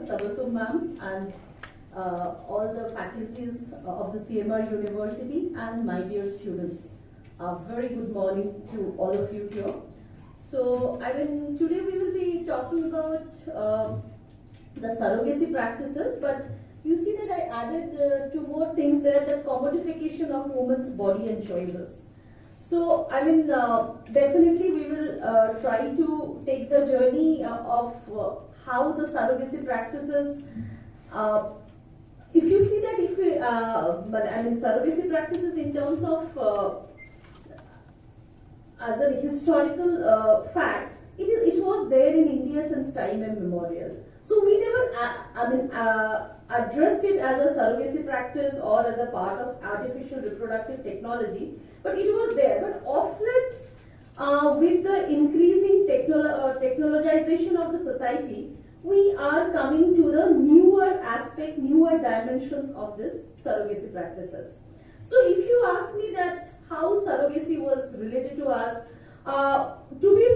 Tabasum ma'am, and all the faculties of the CMR University, and my dear students. A very good morning to all of you here. So, today we will be talking about the surrogacy practices, but you see that I added two more things there, the commodification of women's body and choices. So, definitely we will try to take the journey of how the surrogacy practices, if you see that surrogacy practices in terms of as a historical fact, it was there in India since time immemorial. So we never, addressed it as a surrogacy practice or as a part of artificial reproductive technology, but it was there. But of late, with the increasing technologization of the society, we are coming to the newer aspect, newer dimensions of this surrogacy practices. So if you ask me that how surrogacy was related to us, to be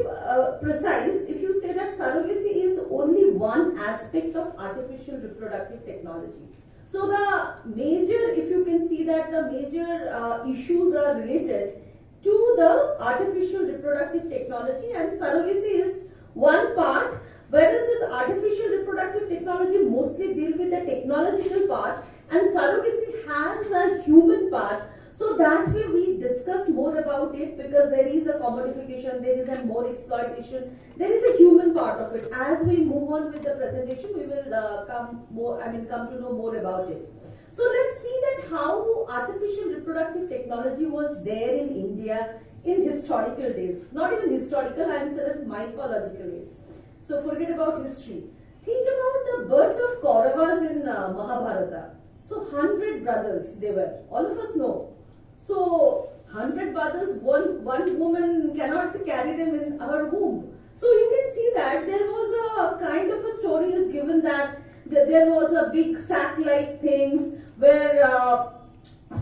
precise, if you say that surrogacy is only one aspect of artificial reproductive technology. So the major, if you can see that the major issues are related to the artificial reproductive technology, and surrogacy is one part, whereas this artificial reproductive technology mostly deal with the technological part, and surrogacy has a human part. So that way we discuss more about it, because there is a commodification, there is a more exploitation, there is a human part of it. As we move on with the presentation, we will come to know more about it. So let's see that how artificial reproductive technology was there in India in historical days. Not even historical, I am saying mythological days. So forget about history. Think about the birth of Kauravas in Mahabharata. So 100 brothers they were. All of us know. So 100 brothers, one woman cannot carry them in her womb. So you can see that there was a kind of a story is given that there was a big sack-like things where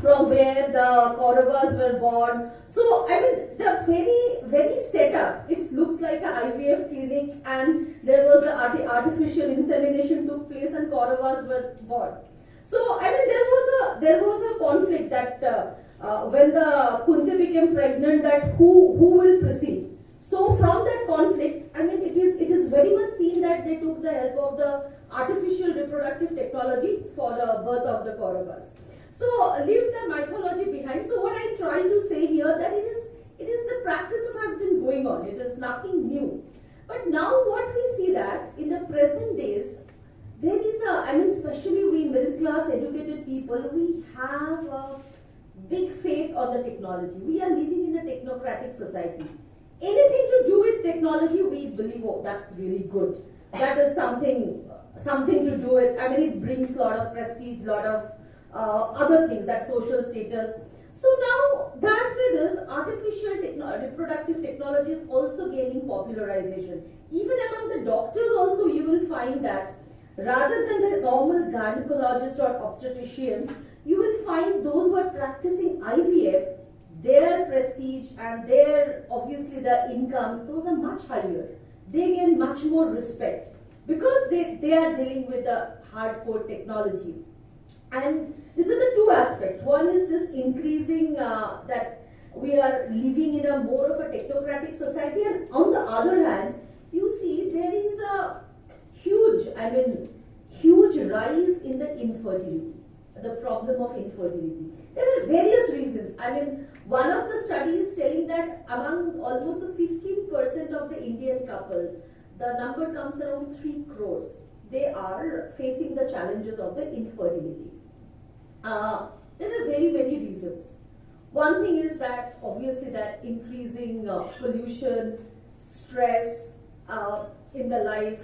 from where the Kauravas were born. So the very setup, it looks like an IVF clinic, and there was the artificial insemination took place and Kauravas were born. So there was a conflict that when the Kunti became pregnant, that who will proceed. So from that conflict, it is very much seen that they took the help of the artificial reproductive technology for the birth of the Kauravas. So leave the mythology behind. So what I try to say here that it is the practices has been going on. It is nothing new. But now what we see that in the present days, there is especially we middle class educated people, we have a big faith on the technology. We are living in a technocratic society. Anything to do with technology, we believe, oh, that's really good. That is something to do with, it brings a lot of prestige, a lot of other things, that social status. So now that with this artificial reproductive technology is also gaining popularization. Even among the doctors also you will find that rather than the normal gynecologists or obstetricians, you will find those who are practicing IVF, their prestige and their, obviously the income, those are much higher. They gain much more respect because they are dealing with the hardcore technology. And this is the two aspects. One is this increasing that we are living in a more of a technocratic society, and on the other hand, you see there is a huge rise in the infertility, the problem of infertility. There are various reasons. One of the studies telling that among almost the 15% of the Indian couple, the number comes around 3 crores. They are facing the challenges of the infertility. There are very many reasons. One thing is that obviously that increasing pollution, stress in the life,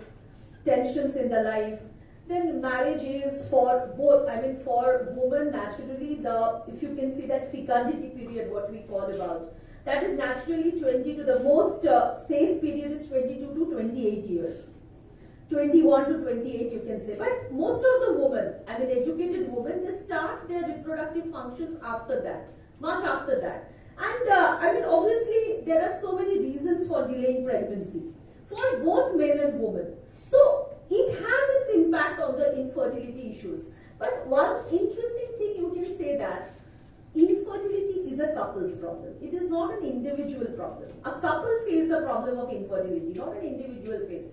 tensions in the life. Then marriage is for both, for women naturally, if you can see that fecundity period, what we call about, that is naturally 20 to the most safe period is 22 to 28 years. 21 to 28 you can say, but most of the women, educated women, they start their reproductive functions after that, much after that. And obviously there are so many reasons for delaying pregnancy for both men and women. So it has its impact on the infertility issues. But one interesting thing you can say that infertility is a couple's problem. It is not an individual problem. A couple face the problem of infertility, not an individual face.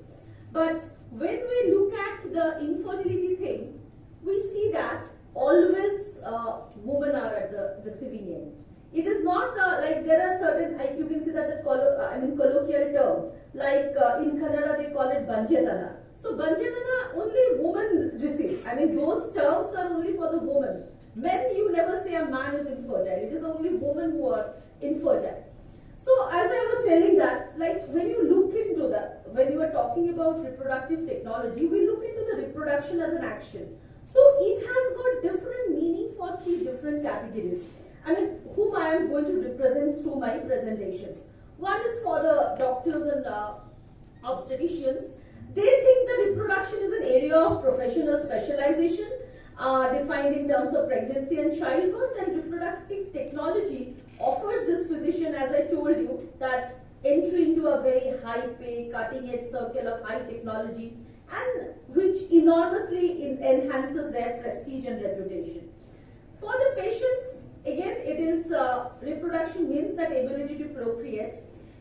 But when we look at the infertility thing, we see that always women are at the receiving end. It is not like there are certain, you can see that the colloquial term, like in Kannada they call it Banjetana. So Banjetana only women receive. I mean those terms are only for the woman. Men, you never say a man is infertile. It is only women who are infertile. So as I was telling that, like when you look into that, when you are talking about reproductive technology, we look into the reproduction as an action. So it has got different meaning for three different categories. I mean, whom I am going to represent through my presentations. One is for the doctors and obstetricians. They think that reproduction is an area of professional specialization defined in terms of pregnancy and childbirth, and reproductive technology offers this physician, as I told you, that entry into a very high pay, cutting edge circle of high technology, and which enormously enhances their prestige and reputation. For the patients, again, it is reproduction means that ability to procreate,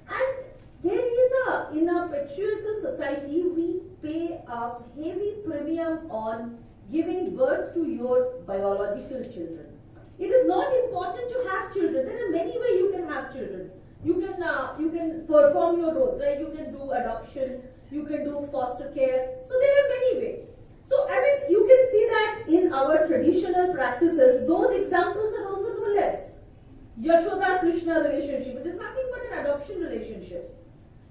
and there is in a patriarchal society, we pay a heavy premium on giving birth to your biological children. It is not important to have children. There are many ways you can have children. You can perform your roles, like you can do adoption, you can do foster care. So there are many ways. So I mean, you can see that in our traditional practices, those examples are also no less. Yashoda Krishna relationship, it is nothing but an adoption relationship.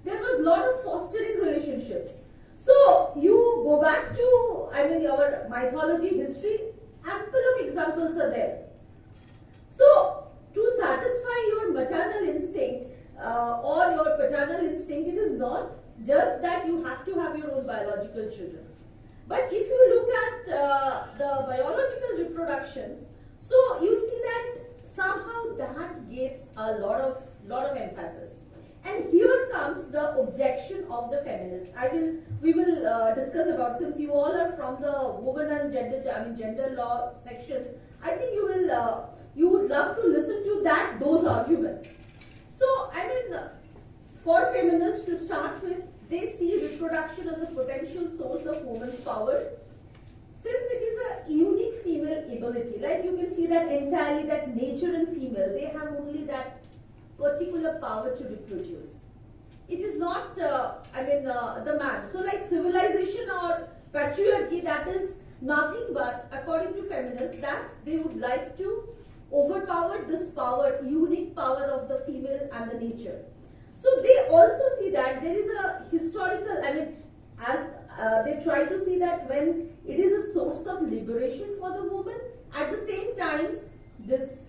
There was a lot of fostering relationships. So you go back to, I mean, our mythology, history, ample of examples are there. So to satisfy your maternal instinct or your paternal instinct, it is not just that you have to have your own biological children. But if you look at the biological reproduction, so you see that somehow that gets a lot of emphasis. And here comes the objection of the feminist. We will discuss about, since you all are from the women and gender law sections. I think you would love to listen to those arguments. So I mean, for feminists to start with, they see reproduction as a potential source of women's power, since it is a unique female ability. Like you can see that entirely that nature and female, they have only that particular power to reproduce. It is not, the man. So like civilization or patriarchy, that is nothing but, according to feminists, that they would like to overpower this power, unique power of the female and the nature. So they also see that there is a historical, as they try to see that when it is a source of liberation for the woman, at the same times, this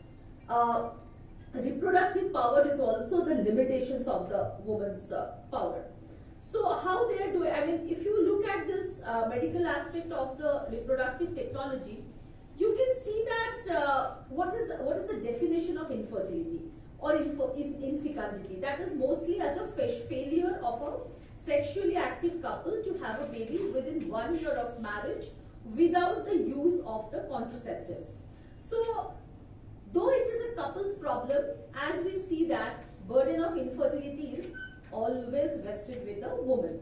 reproductive power is also the limitations of the woman's power. So how they are doing, if you look at this medical aspect of the reproductive technology, you can see that what is the definition of infertility or infecundity? That is mostly as a failure of a sexually active couple to have a baby within 1 year of marriage without the use of the contraceptives. So though it is a couple's problem, as we see that burden of infertility is always vested with the woman.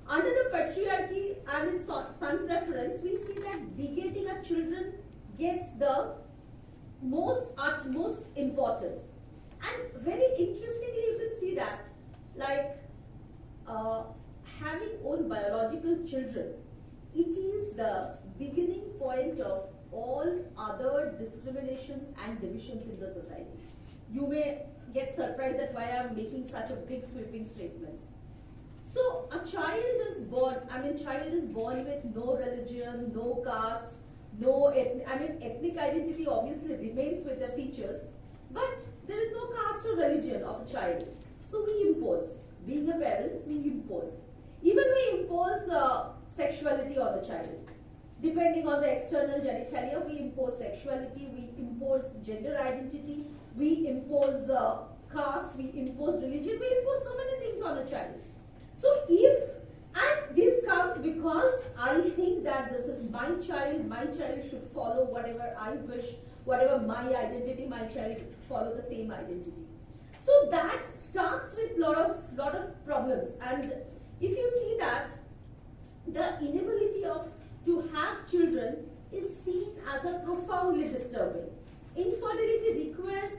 Under the patriarchy and its son preference, we see that begetting a children gets the utmost importance. And very interestingly, you can see that, like having own biological children, it is the beginning point of all other discriminations and divisions in the society. You may get surprised that why I am making such a big sweeping statements. So a child is born, child is born with no religion, no caste, no ethnic identity obviously remains with the features, but there is no caste or religion of a child. So we impose, being a parents, we impose. Even we impose sexuality on a child. Depending on the external genitalia, we impose sexuality, we impose gender identity, we impose caste, we impose religion, we impose so many things on a child. So and this comes because I think that the whatever I wish, whatever my identity, my child follow the same identity. So that starts with lot of problems. And if you see that the inability to have children is seen as a profoundly disturbing. Infertility requires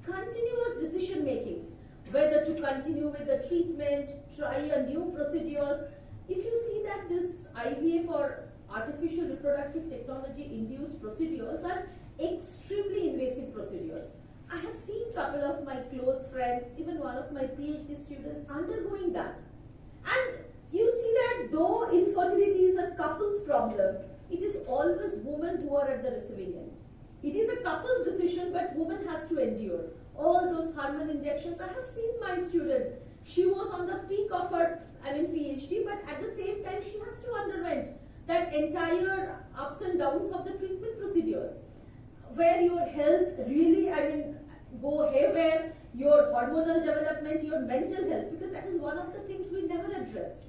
continuous decision makings, whether to continue with the treatment, try a new procedures. If you see that this IVF or artificial reproductive technology induced procedures are extremely invasive procedures. I have seen a couple of my close friends, even one of my PhD students undergoing that. And you see that though infertility is a couple's problem, it is always women who are at the receiving end. It is a couple's decision, but woman has to endure all those hormone injections. I have seen my student, she was on the peak of her PhD, but at the same time she has to underwent that entire ups and downs of the treatment procedures, where your health really go haywire, your hormonal development, your mental health, because that is one of the things we never address.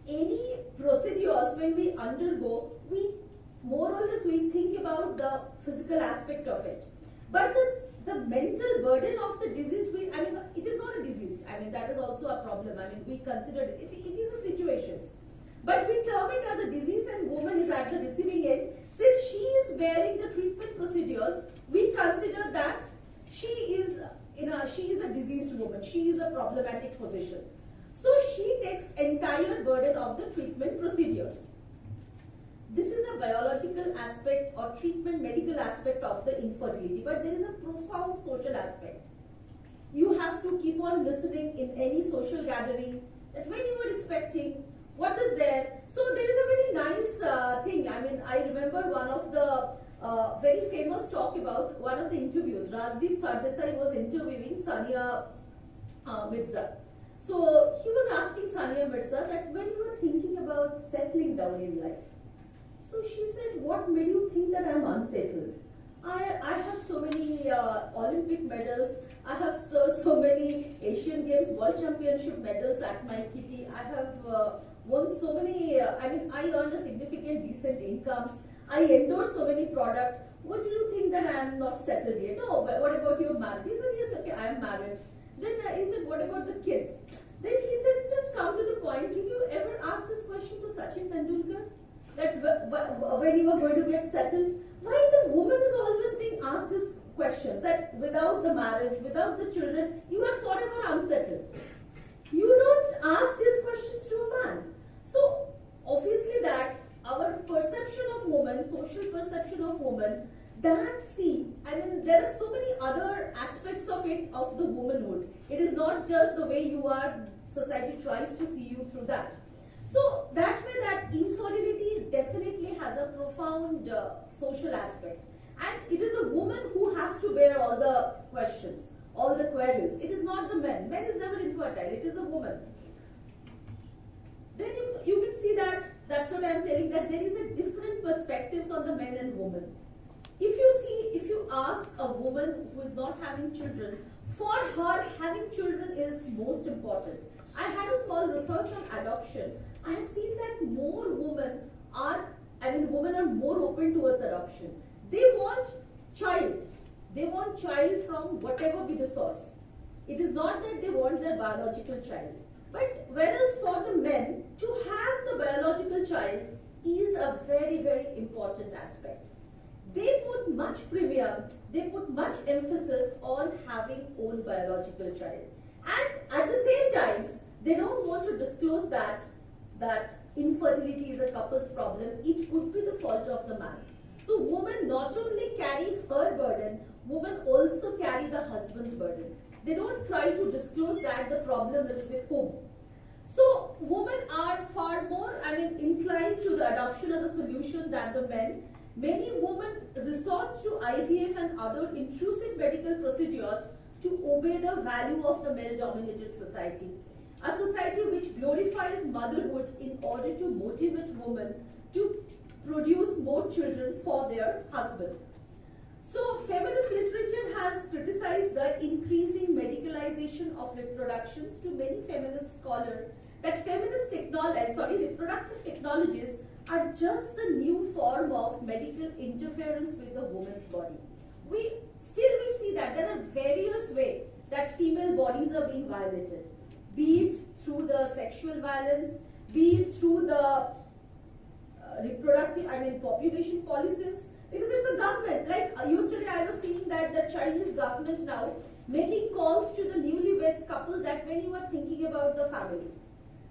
Any procedures when we undergo, we more or less we think about the physical aspect of it, but the mental burden of the disease, it is not a disease. That is also a problem. We consider it is a situation, but we term it as a disease, and woman is at the receiving end. Since she is bearing the treatment procedures, we consider that she is a diseased woman. She is a problematic position. So she takes entire burden of the treatment procedures. This is a biological aspect or treatment medical aspect of the infertility, but there is a profound social aspect. You have to keep on listening in any social gathering that when you were expecting, what is there? So there is a very nice thing. I remember one of the very famous talk about one of the interviews. Rajdeep Sardesai was interviewing Sania Mirza. So he was asking Sania Mirza that when you were thinking about settling down in life, so she said, what made you think that I am unsettled? I have so many Olympic medals. I have so many Asian Games World Championship medals at my kitty. I have won so many, I earned a significant decent incomes. I endorse so many products. What do you think that I am not settled yet? No, but what about your marriage? He said, yes, okay, I am married. Then he said, what about the kids? Then he said, just come to the point. Did you ever ask this question to Sachin Tendulkar? That when you are going to get settled? Why the woman is always being asked these questions, that without the marriage, without the children, you are forever unsettled. You don't ask these questions to a man. So obviously that our perception of woman, social perception of woman, there are so many other aspects of it, of the womanhood. It is not just the way you are, society tries to see you through that. So that way that infertility definitely has a profound social aspect. And it is a woman who has to bear all the questions, all the queries. It is not the man. Man is never infertile. It is a woman. Then you can see that, that's what I am telling, that there is a different perspectives on the men and women. If you ask a woman who is not having children, for her having children is most important. I had a small research on adoption. I have seen that more women are more open towards adoption. They want child. They want child from whatever be the source. It is not that they want their biological child. But whereas for the men, to have the biological child is a very, very important aspect. They put much premium, they put much emphasis on having own biological child. And at the same time, they don't want to disclose that infertility is a couple's problem. It could be the fault of the man. So women not only carry her burden, women also carry the husband's burden. They don't try to disclose that the problem is with whom. So women are far more inclined to the adoption as a solution than the men. Many women resort to IVF and other intrusive medical procedures to obey the value of the male-dominated society. A society which glorifies motherhood in order to motivate women to produce more children for their husband. So feminist literature has criticized the increasing medicalization of reproductions. To many feminist scholars, that reproductive technologies are just the new form of medical interference with the woman's body. We see that there are various ways that female bodies are being violated, be it through the sexual violence, be it through the population policies, because it's the government. Like yesterday I was seeing that the Chinese government now making calls to the newlyweds couple that when you are thinking about the family.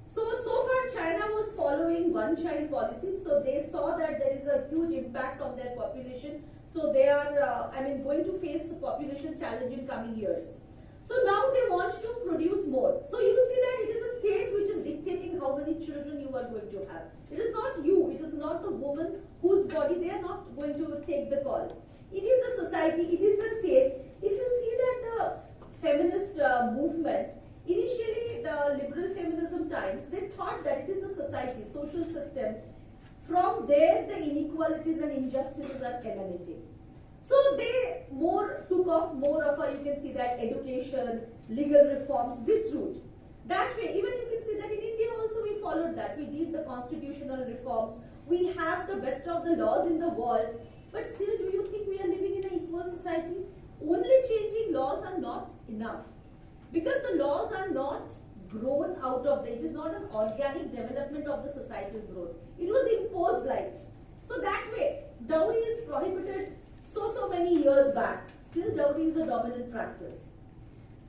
So far China was following one child policy, so they saw that there is a huge impact on their population. So they are, going to face a population challenge in coming years. So now they want to produce more. So you see that it is a state which is dictating how many children you are going to have. It is not you, it is not the woman whose body, they are not going to take the call. It is the society, it is the state. If you see that the feminist movement, initially the liberal feminism times, they thought that it is the society, social system. From there the inequalities and injustices are emanating. So they took off more of a, you can see that education, legal reforms, this route. That way, even you can see that in India also we followed that. We did the constitutional reforms. We have the best of the laws in the world. But still, do you think we are living in an equal society? Only changing laws are not enough. Because the laws are not grown out of it is not an organic development of the societal growth. It was imposed like. So that way, dowry is prohibited so many years back. Still dowry is a dominant practice.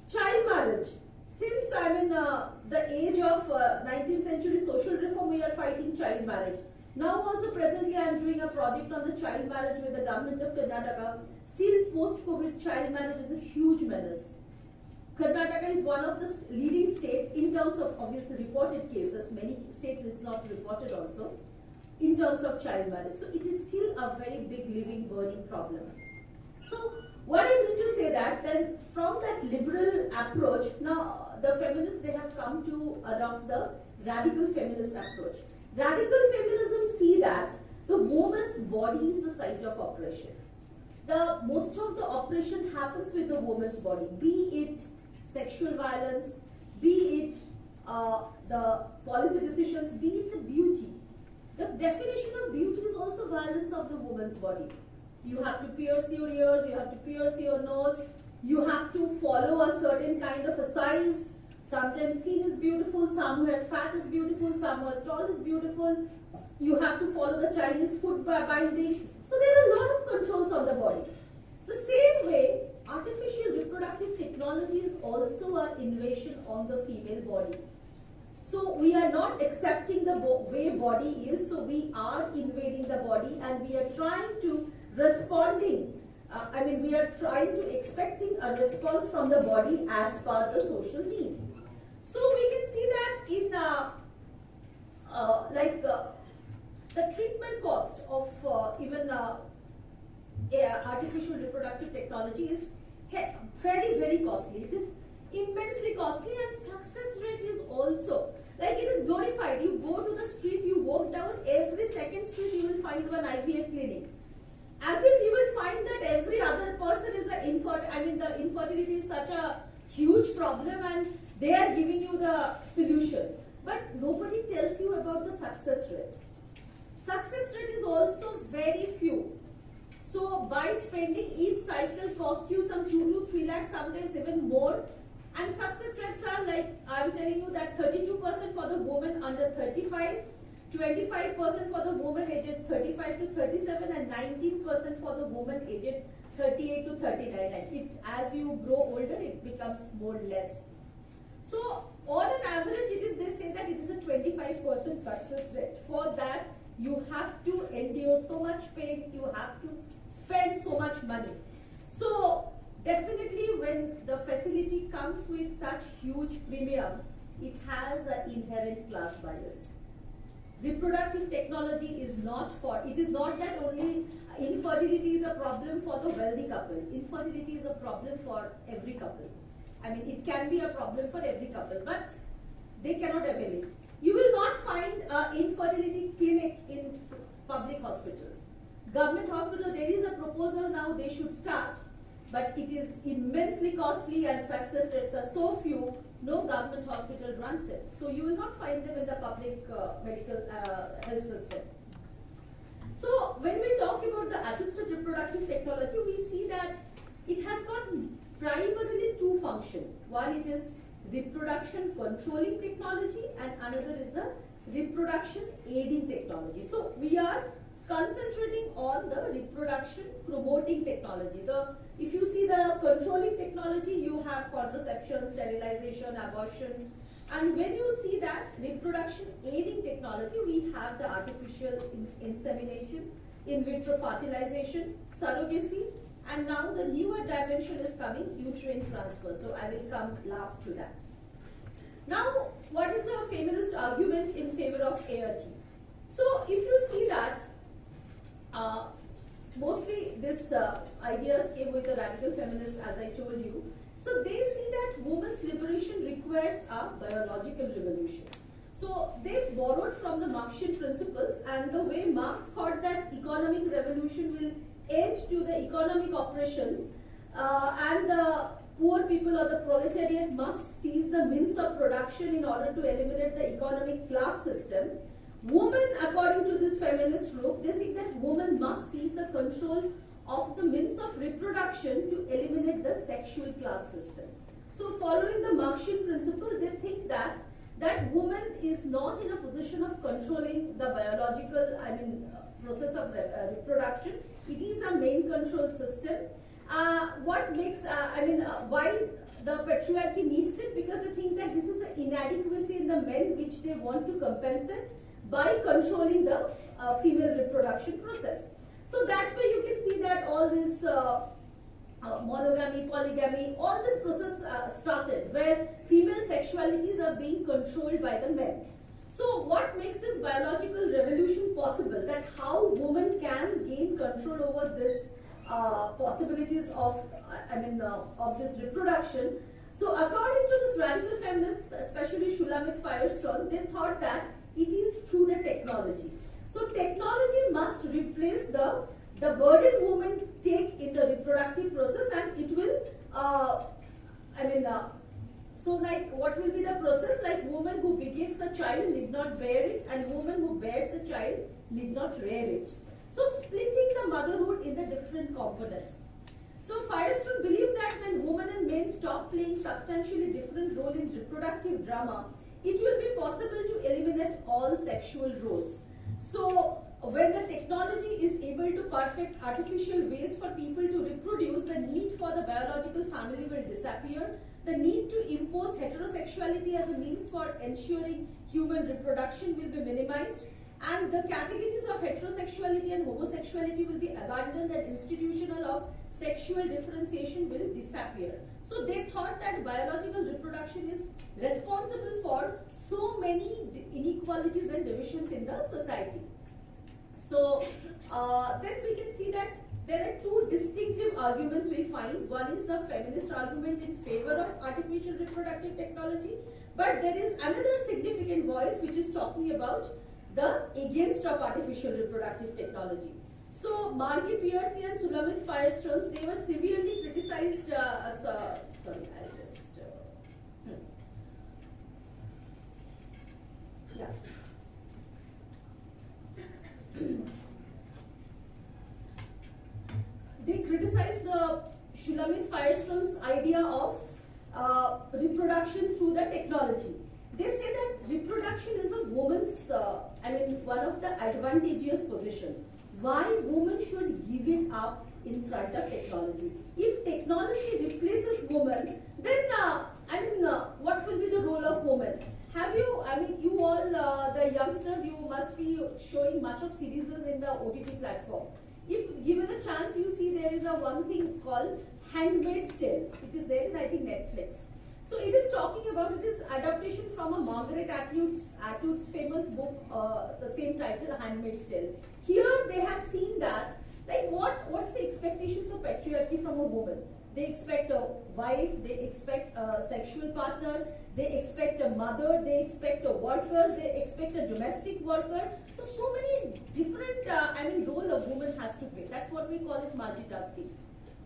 Child marriage. Since the age of 19th century social reform, we are fighting child marriage. Now also presently I am doing a project on the child marriage with the government of Karnataka. Still post-COVID child marriage is a huge menace. Karnataka is one of the leading states in terms of obviously reported cases. Many states it's not reported also in terms of child marriage. So it is still a very big living burning problem. So what I mean to say that then from that liberal approach, now the feminists they have come to adopt the radical feminist approach. Radical feminism see that the woman's body is the site of oppression. Most of the oppression happens with the woman's body, be it sexual violence, be it the policy decisions, be it the beauty. The definition of beauty is also violence of the woman's body. You have to pierce your ears, you have to pierce your nose, you have to follow a certain kind of a size. Sometimes thin is beautiful, somewhere fat is beautiful, somewhere tall is beautiful. You have to follow the Chinese food binding. So there are a lot of controls on the body. The same way, artificial reproductive technologies also are invasion on the female body. So we are not accepting the way body is, so we are invading the body and we are trying to we are trying to expecting a response from the body as per the social need. So we can see that in the treatment cost of artificial reproductive technology is very costly. It is immensely costly and success rate is also like it is glorified. You go to the street, you walk down, every second street you will find one IVF clinic. As if you will find that every other person is the infertility is such a huge problem and they are giving you the solution. But nobody tells you about the success rate. Success rate is also very few. So by spending each cycle cost you some 2 to 3 lakhs, sometimes even more. And success rates are like, I am telling you that 32% for the woman under 35, 25% for the woman aged 35 to 37 and 19% for the woman aged 38 to 39. As you grow older, it becomes more less. So on an average, they say that it is a 25% success rate. For that, you have to endure so much pain, you have to spend so much money. So definitely when the facility comes with such huge premium, it has an inherent class bias. Reproductive technology is not it is not that only infertility is a problem for the wealthy couple. Infertility is a problem for every couple. It can be a problem for every couple, but they cannot avail it. You will not find an infertility clinic in public hospitals. Government hospital, there is a proposal now they should start, but it is immensely costly and success rates are so few, no government hospital runs it. So you will not find them in the public medical health system. So when we talk about the assisted reproductive technology, we see that it has got primarily two functions. One, it is reproduction controlling technology, and another is the reproduction aiding technology. So we are concentrating on the reproduction promoting technology. If you see the controlling technology, you have contraception, sterilization, abortion, and when you see that reproduction aiding technology, we have the artificial insemination, in vitro fertilization, surrogacy, and now the newer dimension is coming, uterine transfer. So I will come last to that. Now, what is the feminist argument in favor of ART? So if you see that, mostly this ideas came with the radical feminists, as I told you. So they see that women's liberation requires a biological revolution. So they've borrowed from the Marxian principles, and the way Marx thought that economic revolution will end to the economic oppressions, and the poor people or the proletariat must seize the means of production in order to eliminate the economic class system. Women, according to this feminist group, they think that women must seize the control of the means of reproduction to eliminate the sexual class system. So following the Marxian principle, they think that woman is not in a position of controlling the biological, process of reproduction. It is a main control system. What makes, why the patriarchy needs it? Because they think that this is the inadequacy in the men which they want to compensate by controlling the female reproduction process. So that way you can see that all this monogamy, polygamy, all this process started where female sexualities are being controlled by the men. So what makes this biological revolution possible? That how women can gain control over this possibilities of this reproduction. So according to this radical feminist, especially Shulamit Firestone, they thought that it is through the technology. So technology must replace the burden women take in the reproductive process, and it will, so like what will be the process? Like woman who begets a child need not bear it, and woman who bears a child need not rear it. So splitting the motherhood in the different components. So Firestone believed that when women and men stop playing substantially different role in reproductive drama, it will be possible to eliminate all sexual roles. So when the technology is able to perfect artificial ways for people to reproduce, the need for the biological family will disappear. The need to impose heterosexuality as a means for ensuring human reproduction will be minimized, and the categories of heterosexuality and homosexuality will be abandoned, and institutional of sexual differentiation will disappear. So they thought that biological reproduction is responsible for so many inequalities and divisions in the society. So then we can see that there are two distinctive arguments we find. One is the feminist argument in favor of artificial reproductive technology, but there is another significant voice which is talking about the against of artificial reproductive technology. So Margie Piercy and Shulamit Firestone, they were severely criticized. They criticized the Shulamit Firestone's idea of reproduction through the technology. They say that reproduction is a woman's, one of the advantageous position. Why women should give it up in front of technology? If technology replaces woman, then what will be the role of woman? Have you, you all, the youngsters, you must be showing much of series in the OTT platform. If given a chance, you see there is a one thing called Handmaid's Tale. It is there in, I think, Netflix. So it is talking about, it is adaptation from a Margaret Atwood's famous book, the same title, Handmaid's Tale. Here they have seen that, like what's the expectations of patriarchy from a woman? They expect a wife, they expect a sexual partner, they expect a mother, they expect a worker, they expect a domestic worker. So many different, role a woman has to play. That's what we call it multitasking.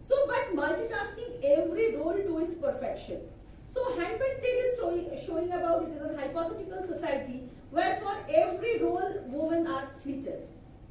So, but multitasking every role to its perfection. So, Handmaid's Tale is showing about it is a hypothetical society where for every role women are splitted.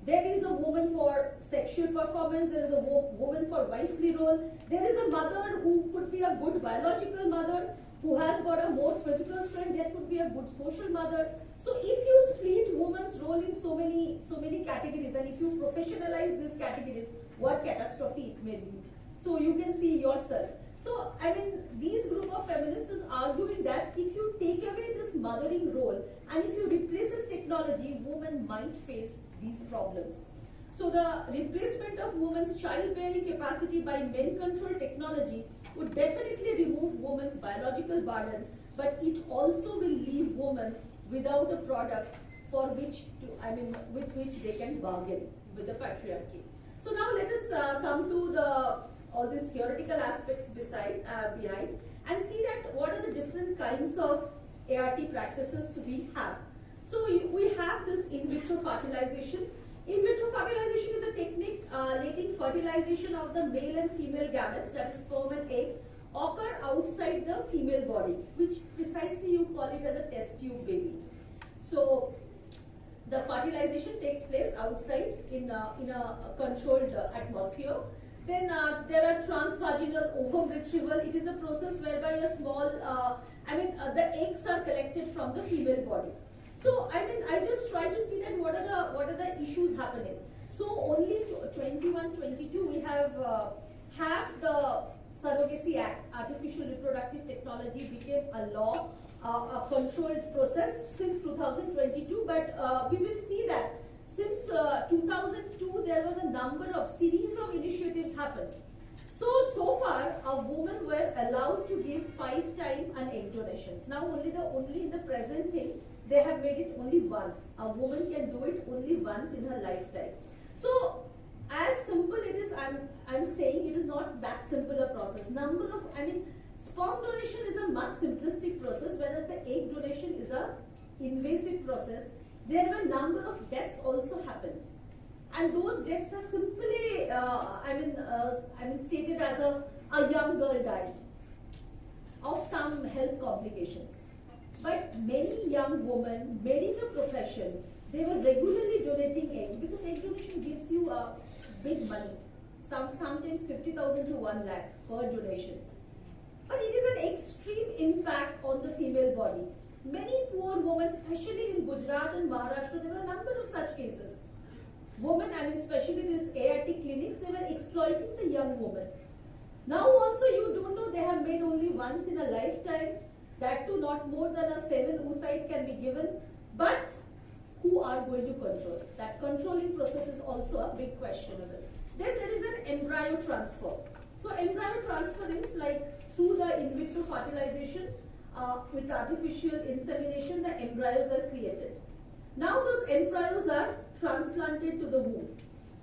There is a woman for sexual performance, there is a woman for wifely role, there is a mother who could be a good biological mother, who has got a more physical strength, there could be a good social mother. So if you split women's role in so many categories, and if you professionalize these categories, what catastrophe it may lead. So you can see yourself. So I mean, these group of feminists is arguing that if you take away this mothering role and if you replace this technology, women might face these problems. So the replacement of women's childbearing capacity by men-controlled technology would definitely remove women's biological burden, but it also will leave women without a product for which with which they can bargain with the patriarchy. So now let us come to all these theoretical aspects behind and see that what are the different kinds of ART practices we have. So we have this in vitro fertilization. In vitro fertilization is a technique letting fertilization of the male and female gametes, that is sperm and egg, occur outside the female body, which precisely you call it as a test tube baby. So the fertilization takes place outside in a controlled atmosphere. Then there are transvaginal ovum retrieval. It is a process whereby a small, the eggs are collected from the female body. So I just try to see that what are the issues happening. So only 21-22 we have the Surrogacy Act, Artificial Reproductive Technology became a law, a controlled process since 2022. But we will see that since 2002 there was a number of series of initiatives happened. So far a women were allowed to give 5 times an egg donations. Now only in the present thing they have made it only once. A woman can do it only once in her lifetime. So as simple it is, I'm saying it is not that simple a process. Sperm donation is a much simplistic process, whereas the egg donation is a invasive process. There were a number of deaths also happened, and those deaths are simply stated as a young girl died of some health complications. But many young women made it a profession. They were regularly donating eggs because egg donation gives you big money, sometimes 50,000 to 1 lakh per donation. But it is an extreme impact on the female body. Many poor women, especially in Gujarat and Maharashtra, there were a number of such cases. Women, especially these ART clinics, they were exploiting the young woman. Now also you don't know, they have made only once in a lifetime, that too not more than a 7 oocyte can be given. But who are going to control? That controlling process is also a big questionable. Then there is an embryo transfer. So embryo transfer is like through the in vitro fertilization with artificial insemination, the embryos are created. Now those embryos are transplanted to the womb.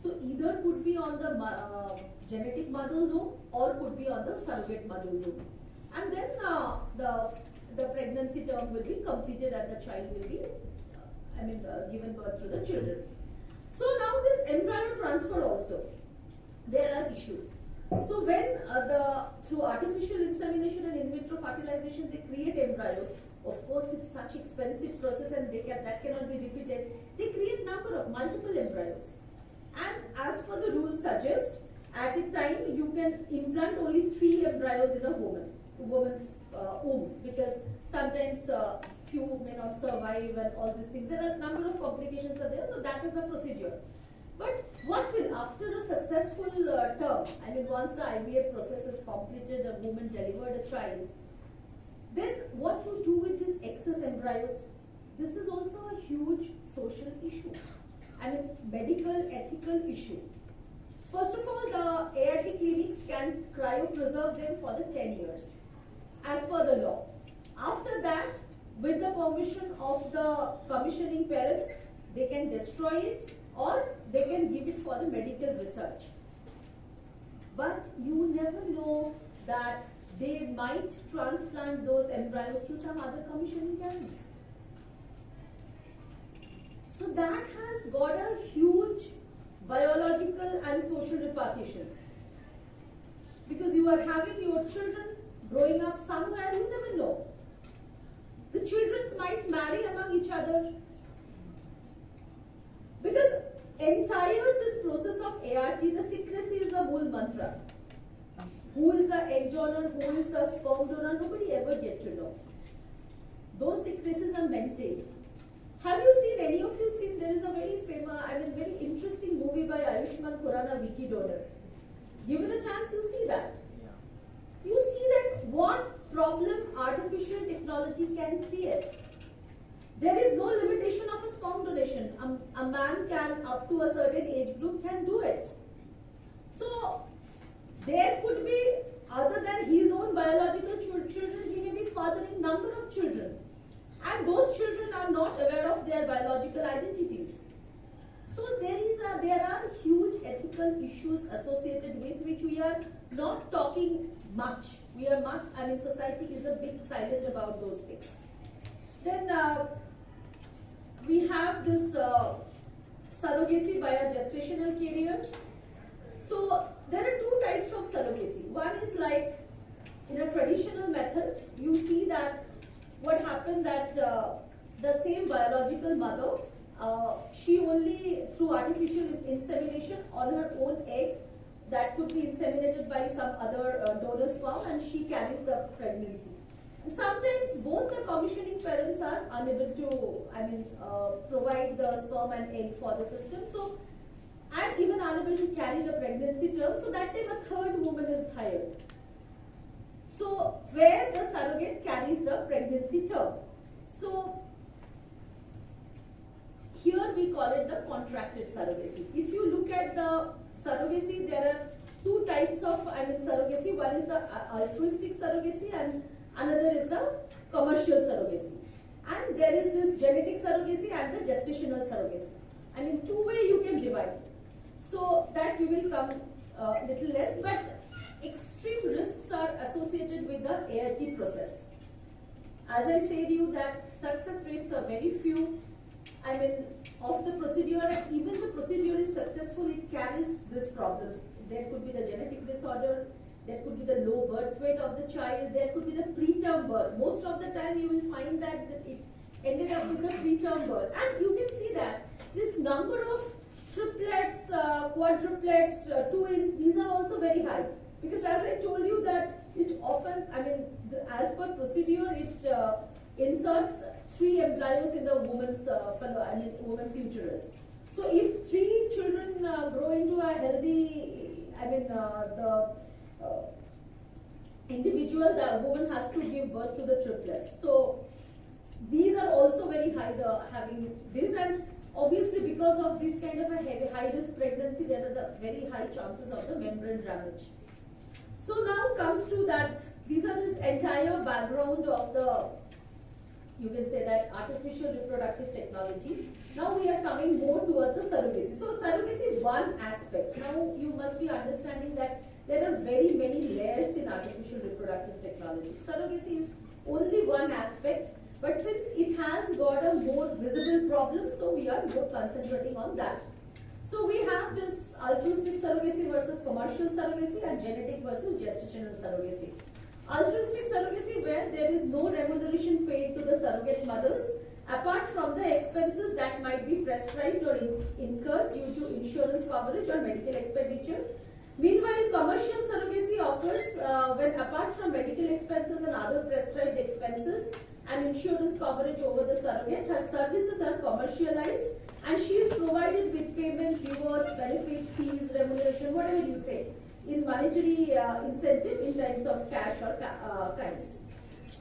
So either could be on the genetic mother's womb or could be on the surrogate mother's womb. And then the pregnancy term will be completed and the child will be given birth to the children. So now this embryo transfer also, there are issues. So when through artificial insemination and in vitro fertilization they create embryos, of course it's such expensive process and that cannot be repeated. They create multiple embryos. And as per the rules suggest, at a time you can implant only 3 embryos in a woman's womb, because sometimes few may not survive and all these things. There are a number of complications are there, so that is the procedure. But what will, after a successful term, once the IVF process is completed, a woman delivered a child, then what you do with these excess embryos? This is also a huge social issue. Medical, ethical issue. First of all, the ART clinics can cryopreserve them for the 10 years, as per the law. After that, with the permission of the commissioning parents, they can destroy it or they can give it for the medical research. But you never know that they might transplant those embryos to some other commissioning parents. So that has got a huge biological and social repercussions. Because you are having your children growing up somewhere, you never know. The children might marry among each other. Because entire this process of ART, the secrecy is the whole mantra. Who is the egg donor, who is the sperm donor, nobody ever get to know. Those secrecies are maintained. Have you seen, any of you seen, there is a very famous, very interesting movie by Ayushmann Khurrana, Wiki Donor. Given a chance, you see that. Yeah. You see that what problem artificial technology can create. There is no limitation of a sperm donation. A man can, up to a certain age group, can do it. So, there could be, other than his own biological children, he may be fathering number of children. And those children are not aware of their biological identities. So there are huge ethical issues associated with which we are not talking much. Society is a bit silent about those things. Then we have this surrogacy via gestational carriers. So there are two types of surrogacy. One is like in a traditional method, you see that what happened that the same biological mother, she only through artificial insemination on her own egg that could be inseminated by some other donor sperm, and she carries the pregnancy. And sometimes both the commissioning parents are unable to provide the sperm and egg for the system. So, and even unable to carry the pregnancy term. So that time a third woman is hired. So where the surrogate carries the pregnancy term. So here we call it the contracted surrogacy. If you look at the surrogacy, there are two types of surrogacy. One is the altruistic surrogacy and another is the commercial surrogacy. And there is this genetic surrogacy and the gestational surrogacy. And in two ways you can divide. So that we will come little less, but extreme risks are associated with the ART process. As I said to you that success rates are very few. Of the procedure, and even the procedure is successful, it carries these problems. There could be the genetic disorder, there could be the low birth weight of the child, there could be the preterm birth. Most of the time you will find that it ended up with the preterm birth. And you can see that this number of triplets, quadruplets, twins, these are also very high. Because as I told you that it often, as per procedure, it inserts 3 embryos in the woman's woman's uterus. So if 3 children grow into a healthy, the individual, the woman has to give birth to the triplets. So these are also very high, having this, and obviously because of this kind of a heavy, high risk pregnancy, there are the very high chances of the membrane damage. So now comes to that, these are this entire background of the, you can say that artificial reproductive technology. Now we are coming more towards the surrogacy. So surrogacy is one aspect. Now you must be understanding that there are very many layers in artificial reproductive technology. Surrogacy is only one aspect, but since it has got a more visible problem, so we are more concentrating on that. So we have this altruistic surrogacy versus commercial surrogacy and genetic versus gestational surrogacy. Altruistic surrogacy, where there is no remuneration paid to the surrogate mothers apart from the expenses that might be prescribed or incurred due to insurance coverage or medical expenditure. Meanwhile, commercial surrogacy occurs when apart from medical expenses and other prescribed expenses and insurance coverage over the surrogate, her services are commercialized and she is provided with payment, rewards, benefit, fees, remuneration, whatever you say, in monetary incentive in terms of cash or kinds.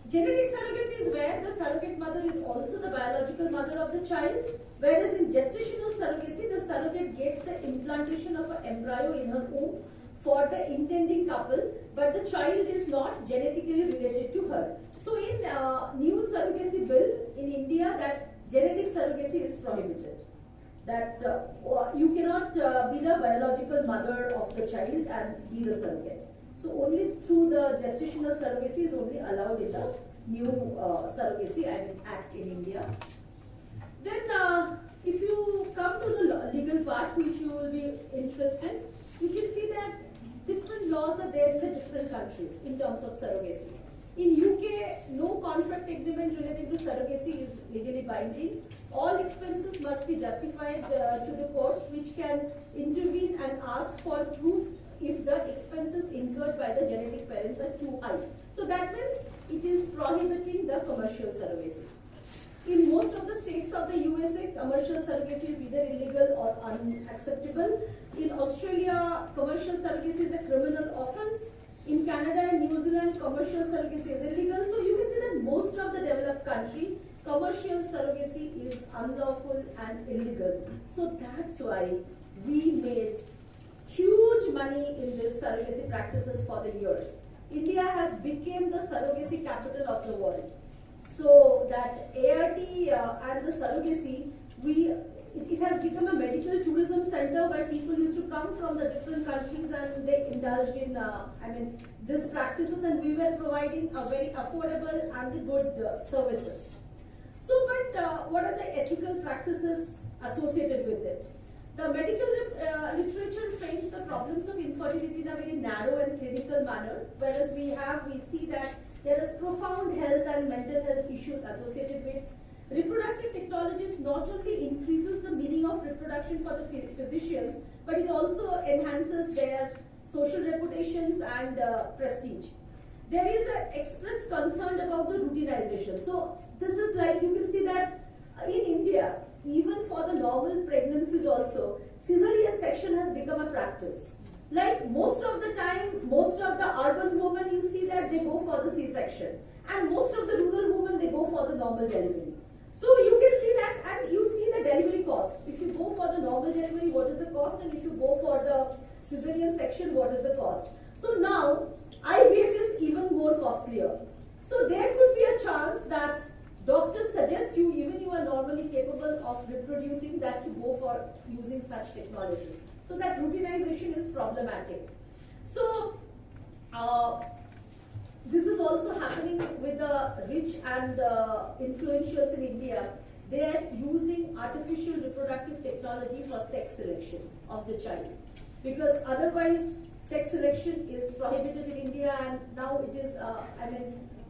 Genetic surrogacy is where the surrogate mother is also the biological mother of the child, whereas in gestational surrogacy, the surrogate gets the implantation of an embryo in her womb for the intending couple, but the child is not genetically related to her. So in new surrogacy bill in India, that genetic surrogacy is prohibited. That you cannot be the biological mother of the child and be the surrogate. So only through the gestational surrogacy is only allowed in the new surrogacy act in India. Then if you come to the legal part, which you will be interested, you can see that different laws are there in the different countries in terms of surrogacy. In UK, no contract agreement relating to surrogacy is legally binding. All expenses must be justified to the courts, which can intervene and ask for proof if the expenses incurred by the genetic parents are too high. So that means it is prohibiting the commercial surrogacy. In most of the states of the USA, commercial surrogacy is either illegal or unacceptable. In Australia, commercial surrogacy is a criminal offence. In Canada and New Zealand, commercial surrogacy is illegal. So you can see that most of the developed country, commercial surrogacy is unlawful and illegal. So that's why we made huge money in this surrogacy practices for the years. India has become the surrogacy capital of the world. So that ART and the surrogacy, it has become a medical tourism center where people used to come from the different countries and they indulged in these practices, and we were providing a very affordable and the good services. So, but what are the ethical practices associated with it? The medical literature frames the problems of infertility in a very narrow and clinical manner, whereas we see that there is profound health and mental health issues associated with. Reproductive technologies not only increases the meaning of reproduction for the physicians, but it also enhances their social reputations and prestige. There is an express concern about the routinization. So this is like, you can see that in India, even for the normal pregnancies also, cesarean section has become a practice. Like most of the time, most of the urban women, you see that they go for the C-section. And most of the rural women, they go for the normal delivery. So you can see that, and you see the delivery cost. If you go for the normal delivery, what is the cost? And if you go for the cesarean section, what is the cost? So now, IVF is even more costlier. So there could be a chance that doctors suggest you, even you are normally capable of reproducing, that to go for using such technologies. So that routinization is problematic. So this is also happening with the rich and influentials in India. They are using artificial reproductive technology for sex selection of the child, because otherwise sex selection is prohibited in India, and now it is,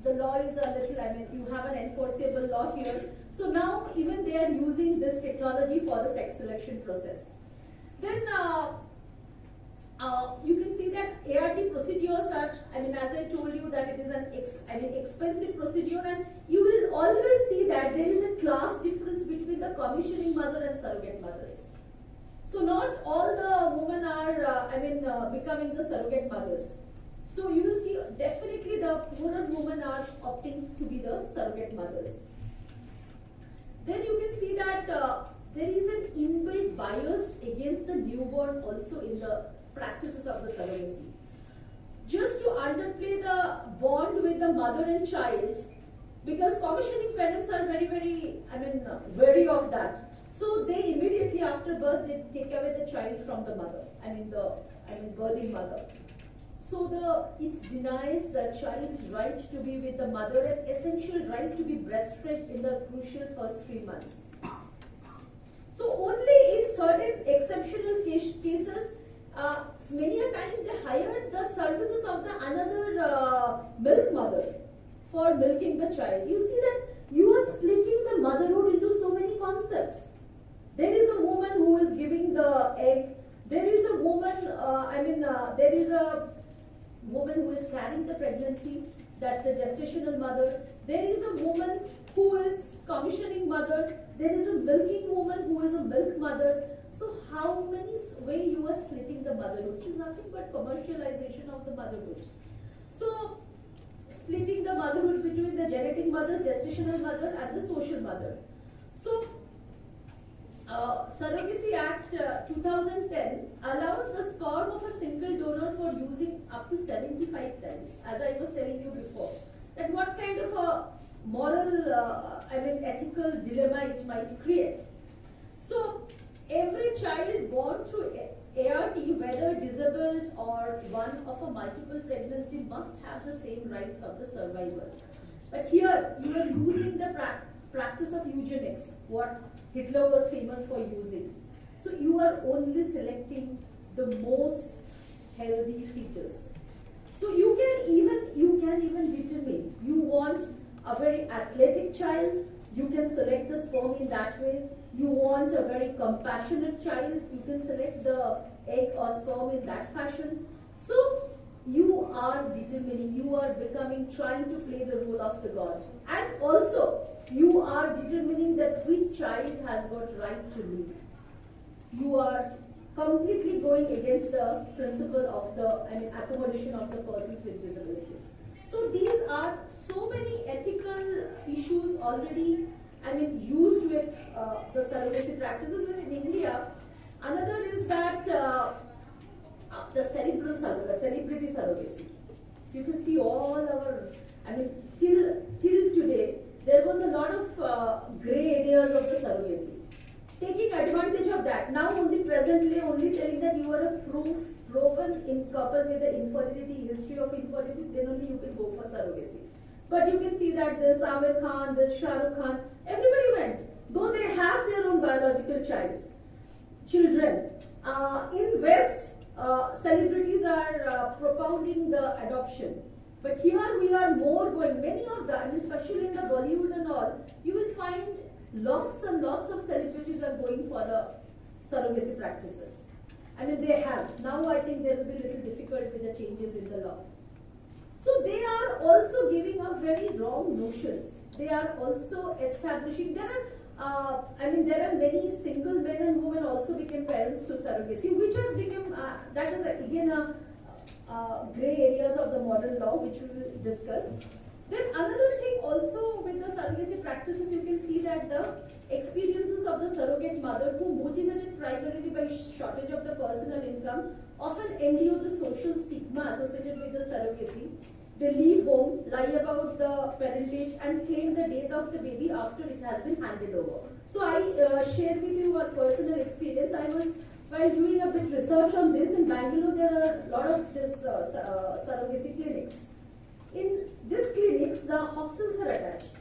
the law is a little, you have an enforceable law here. So now even they are using this technology for the sex selection process. Then you can see that ART procedures are, as I told you, that it is an expensive procedure, and you will always see that there is a class difference between the commissioning mother and surrogate mothers. So not all the women are, becoming the surrogate mothers. So you will see definitely the poorer women are opting to be the surrogate mothers. Then you can see that there is an inbuilt bias against the newborn also in the practices of the surrogacy. Just to underplay the bond with the mother and child, because commissioning parents are very, wary of that. So they immediately after birth, they take away the child from the mother, birthing mother. So it denies the child's right to be with the mother and essential right to be breastfed in the crucial first 3 months. So only in certain exceptional cases, many a time they hired the services of the another milk mother for milking the child. You see that you are splitting the motherhood into so many concepts. There is a woman who is giving the egg. There is a woman, there is a woman who is carrying the pregnancy, that's the gestational mother. There is a woman who is commissioning mother. There is a milking woman who is a milk mother. So how many ways you are splitting the motherhood? It is nothing but commercialization of the motherhood. So splitting the motherhood between the genetic mother, gestational mother and the social mother. So Surrogacy Act 2010 allowed the sperm of a single donor for using up to 75 times, as I was telling you before. That what kind of a moral, ethical dilemma it might create. So every child born through ART, whether disabled or one of a multiple pregnancy, must have the same rights of the survivor. But here you are using the practice of eugenics, what Hitler was famous for using. So you are only selecting the most healthy fetus. So you can even determine you want a very athletic child, you can select the sperm in that way. You want a very compassionate child, you can select the egg or sperm in that fashion. So you are determining, you are trying to play the role of the God. And also, you are determining that which child has got right to live. You are completely going against the principle of the accommodation of the persons with disabilities. So these are so many ethical issues already used with the surrogacy practices in India. Another is that the celebrity surrogacy. You can see all our, till today, there was a lot of grey areas of the surrogacy. Taking advantage of that, now only presently, only telling that you are a proven in couple with the infertility, history of infertility, then only you can go for surrogacy. But you can see that this Amir Khan, this Shah Rukh Khan, everybody went, though they have their own biological children. In West, celebrities are propounding the adoption. But here we are more going, many of them, especially in the Bollywood and all, you will find lots and lots of celebrities are going for the surrogacy practices. They have. Now I think there will be a little difficult with the changes in the law. So they are also giving up very wrong notions. They are also establishing, there are many single men and women also became parents through surrogacy, which has become, that is again a grey areas of the modern law, which we will discuss. Then another thing also with the surrogacy practices, you can see that the experiences of the surrogate mother, who motivated primarily by shortage of the personal income, often endure the social stigma associated with the surrogacy. They leave home, lie about the parentage, and claim the death of the baby after it has been handed over. So I share with you a personal experience. I was, while doing a bit research on this, in Bangalore there are a lot of this surrogacy clinics. In these clinics, the hostels are attached,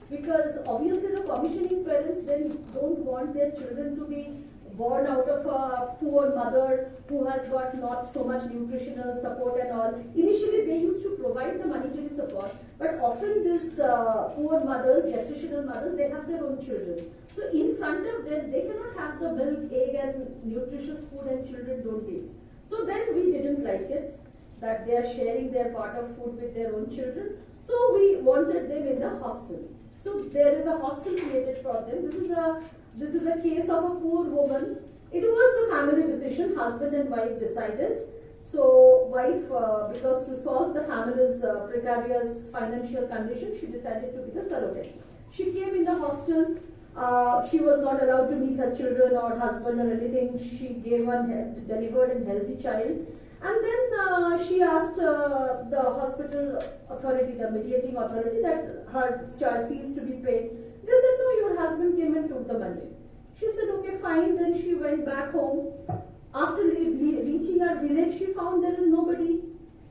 because obviously the commissioning parents then don't want their children to be born out of a poor mother who has got not so much nutritional support and all. Initially they used to provide the monetary support, but often these poor mothers, gestational mothers, they have their own children. So in front of them, they cannot have the milk, egg and nutritious food, and children don't eat. So then we didn't like it, that they are sharing their part of food with their own children. So we wanted them in the hostel. So there is a hostel created for them. This is a case of a poor woman. It was the family decision, husband and wife decided. So wife, because to solve the family's precarious financial condition, she decided to be the surrogate. She came in the hostel. She was not allowed to meet her children or husband or anything. She delivered a healthy child. And then she asked the hospital authority, the mediating authority, that her child ceased to be paid. They said, no, your husband came and took the money. She said, okay, fine. Then she went back home. After reaching her village, she found there is nobody.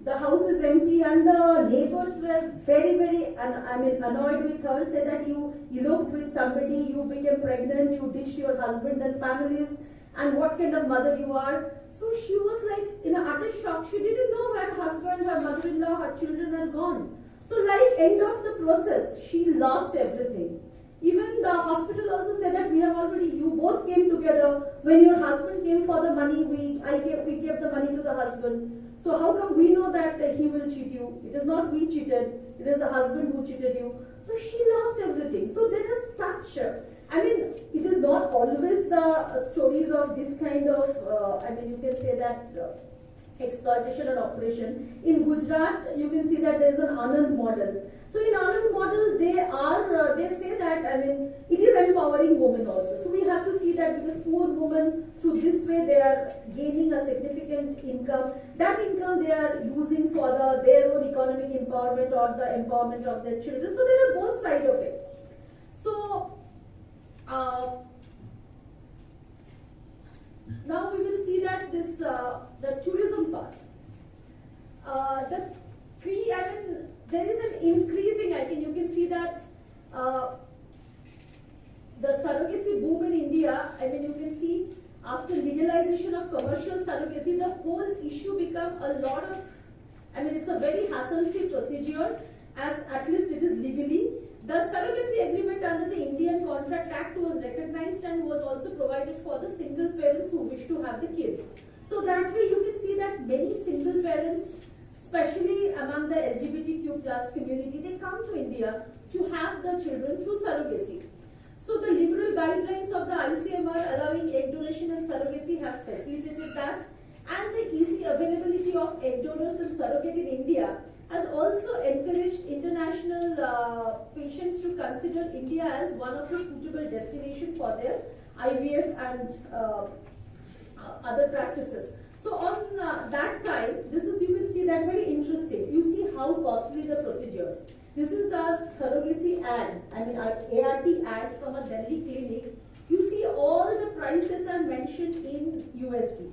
The house is empty, and the neighbors were very, very annoyed with her, said that you eloped with somebody, you became pregnant, you ditched your husband and families, and what kind of mother you are. So she was like in an utter shock. She didn't know her husband, her mother-in-law, her children are gone. So like end of the process, she lost everything. Even the hospital also said that you both came together. When your husband came for the money, we gave the money to the husband. So how come we know that he will cheat you? It is not we cheated, it is the husband who cheated you. So she lost everything. So there is such, it is not always the stories of this kind of, you can say that exploitation and oppression. In Gujarat, you can see that there is an Anand model. So in Anand model, they say that, it is empowering women also. So we have to see that, because poor women, through this way, they are gaining a significant income. That income they are using for their own economic empowerment or the empowerment of their children. So there are both sides of it. So, now we will see that this, the tourism part. There is an increasing, you can see that the surrogacy boom in India, you can see after legalization of commercial surrogacy, the whole issue become a lot of I mean, it's a very hassle-free procedure, as at least it is legally. The surrogacy agreement under the Indian Contract Act was recognized and was also provided for the single parents who wish to have the kids. So that way you can see that many single parents, especially among the LGBTQ plus community, they come to India to have the children through surrogacy. So the liberal guidelines of the ICMR allowing egg donation and surrogacy have facilitated that, and the easy availability of egg donors and surrogate in India has also encouraged international patients to consider India as one of the suitable destinations for their IVF and other practices. So on that time, this is, you can see that very interesting. You see how costly the procedures. This is a surrogacy ad, I mean ART ad from a Delhi clinic. You see all the prices are mentioned in USD.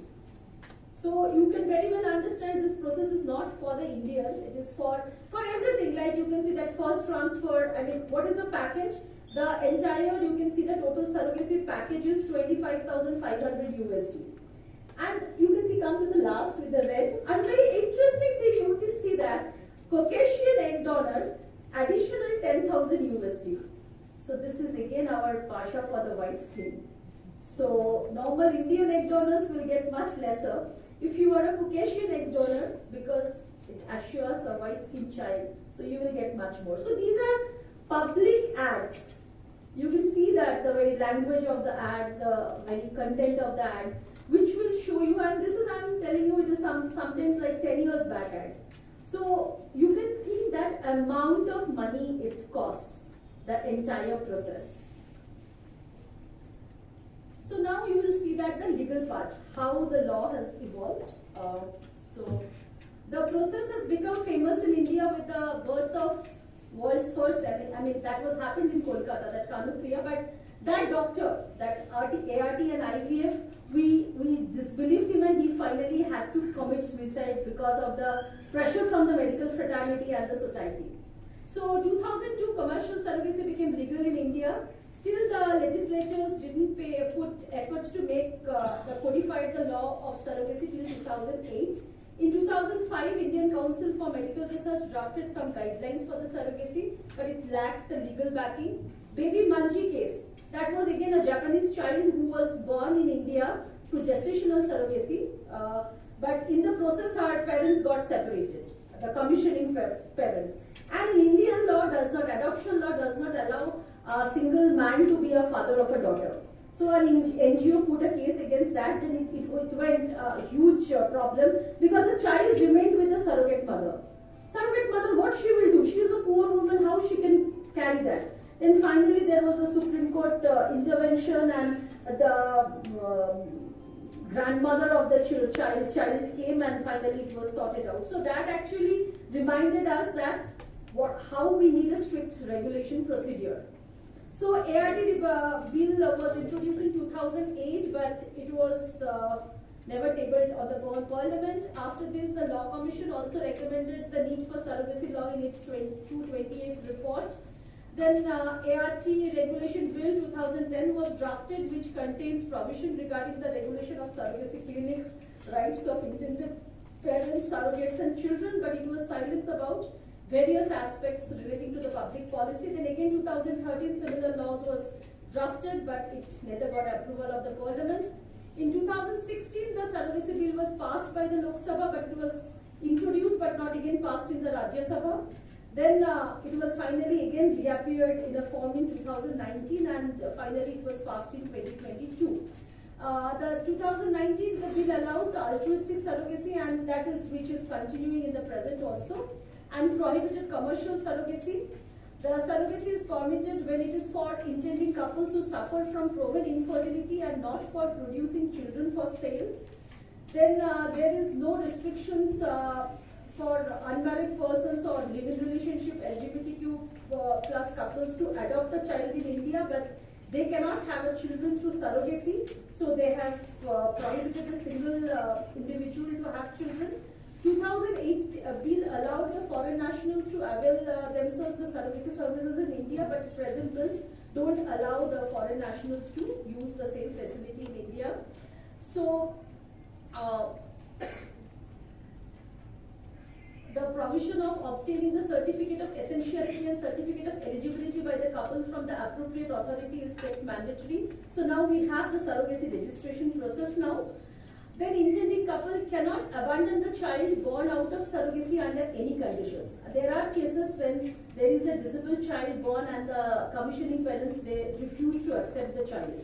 So you can very well understand this process is not for the Indians, it is for everything. Like you can see that first transfer, I mean, what is the package? The entire, you can see the total surrogacy package is 25,500 USD. And you can see, come to the last with the red. And very interesting thing, you can see that Caucasian egg donor, additional 10,000 USD. So this is again our pasha for the white skin. So normal Indian egg donors will get much lesser. If you are a Caucasian egg donor, because it assures a white skin child, so you will get much more. So these are public ads. You can see that the very language of the ad, the very content of the ad, which will show you, and this is, I'm telling you, it is sometimes like 10 years back ad. So you can think that amount of money it costs, the entire process. So now you will see that the legal part, how the law has evolved. So the process has become famous in India with the birth of world's first, I mean that was happened in Kolkata, that Kanupriya, but that doctor, that ART and IVF, we disbelieved him and he finally had to commit suicide because of the pressure from the medical fraternity and the society. So 2002 commercial surrogacy became legal in India. Still the legislators didn't put efforts to make codified the law of surrogacy till 2008. In 2005, Indian Council for Medical Research drafted some guidelines for the surrogacy, but it lacks the legal backing. Baby Manji case, that was again a Japanese child who was born in India through gestational surrogacy, but in the process her parents got separated, the commissioning parents. And in Indian law adoption law does not allow a single man to be a father of a daughter. So an NGO put a case against that, and it went a huge problem because the child remained with the surrogate mother. Surrogate mother, what she will do? She is a poor woman, how she can carry that? Then finally there was a Supreme Court intervention, and the grandmother of the child came, and finally it was sorted out. So that actually reminded us that how we need a strict regulation procedure. So ART bill was introduced in 2008, but it was never tabled on the parliament. After this, the Law Commission also recommended the need for surrogacy law in its 228th report. Then ART Regulation Bill 2010 was drafted, which contains provision regarding the regulation of surrogacy clinics, rights of intended parents, surrogates and children, but it was silence about various aspects relating to the public policy. Then again 2013 similar laws was drafted, but it neither got approval of the parliament. In 2016 the surrogacy bill was passed by the Lok Sabha, but it was introduced but not again passed in the Rajya Sabha. Then it was finally again reappeared in a form in 2019, and finally it was passed in 2022. The 2019 the bill allows the altruistic surrogacy, and that is which is continuing in the present also, and prohibited commercial surrogacy. The surrogacy is permitted when it is for intending couples who suffer from proven infertility and not for producing children for sale. Then there is no restrictions for unmarried persons or live-in relationship LGBTQ plus couples to adopt a child in India, but they cannot have a children through surrogacy. So they have prohibited a single individual to have children. 2008 bill allowed the foreign nationals to avail themselves the surrogacy services in India, but present bills don't allow the foreign nationals to use the same facility in India. So provision of obtaining the certificate of essentiality and certificate of eligibility by the couple from the appropriate authority is kept mandatory. So now we have the surrogacy registration process now. Then intending couple cannot abandon the child born out of surrogacy under any conditions. There are cases when there is a disabled child born and the commissioning parents, they refuse to accept the child.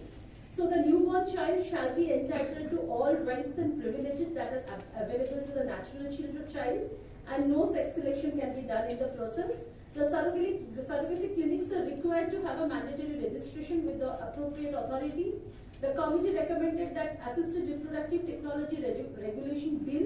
So the newborn child shall be entitled to all rights and privileges that are available to the natural child, and no sex selection can be done in the process. The surrogacy clinics are required to have a mandatory registration with the appropriate authority. The committee recommended that assisted reproductive technology regulation bill.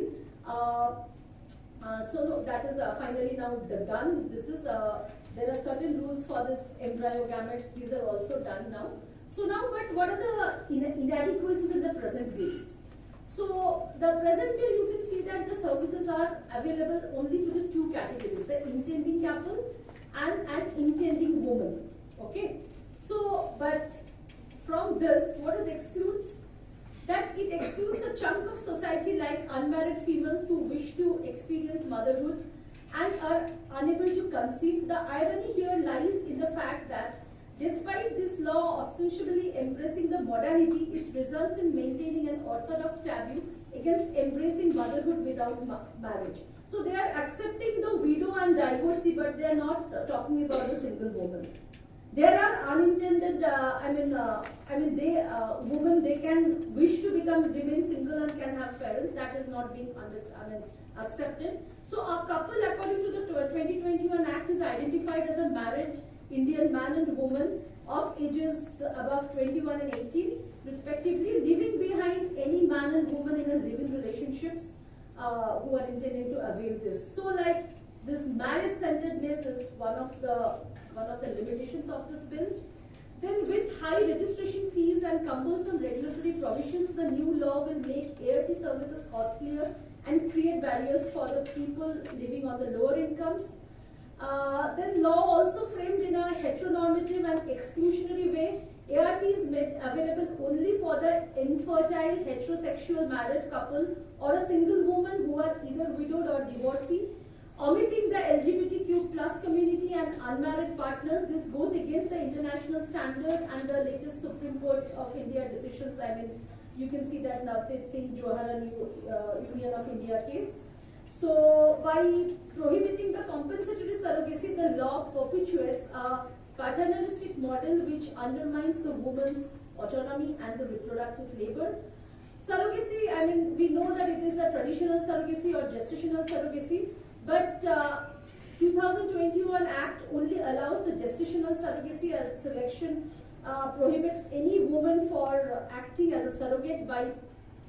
So that is finally now done. This is there are certain rules for this embryo gametes. These are also done now. So now, but what are the inadequacies in the present bills? So the present bill, you can see that the services are available only to the two categories: the intending couple and an intending woman. Okay. So, but from this, what it excludes? That it excludes a chunk of society like unmarried females who wish to experience motherhood and are unable to conceive. The irony here lies in the fact that despite this law ostensibly embracing the modernity, it results in maintaining an orthodox taboo against embracing motherhood without marriage. So they are accepting the widow and divorcee, but they are not talking about the single woman. There are unintended, women, they can wish to remain single and can have parents. That is not being accepted. So a couple, according to the 2021 Act, is identified as a married Indian man and woman of ages above 21 and 18, respectively, leaving behind any man and woman in a living relationships who are intending to avail this. So, like this marriage-centeredness is one of the limitations of this bill. Then, with high registration fees and cumbersome regulatory provisions, the new law will make ART services costlier and create barriers for the people living on the lower incomes. Then law also framed in a heteronormative and exclusionary way. ART is made available only for the infertile heterosexual married couple or a single woman who are either widowed or divorcee, omitting the LGBTQ plus community and unmarried partners. This goes against the international standard and the latest Supreme Court of India decisions. I mean, you can see that Navteej Singh Johar Union of India case. So, by prohibiting the compensatory surrogacy, the law perpetuates a paternalistic model which undermines the woman's autonomy and the reproductive labor. Surrogacy, I mean, we know that it is the traditional surrogacy or gestational surrogacy, but 2021 Act only allows the gestational surrogacy as selection prohibits any woman for acting as a surrogate by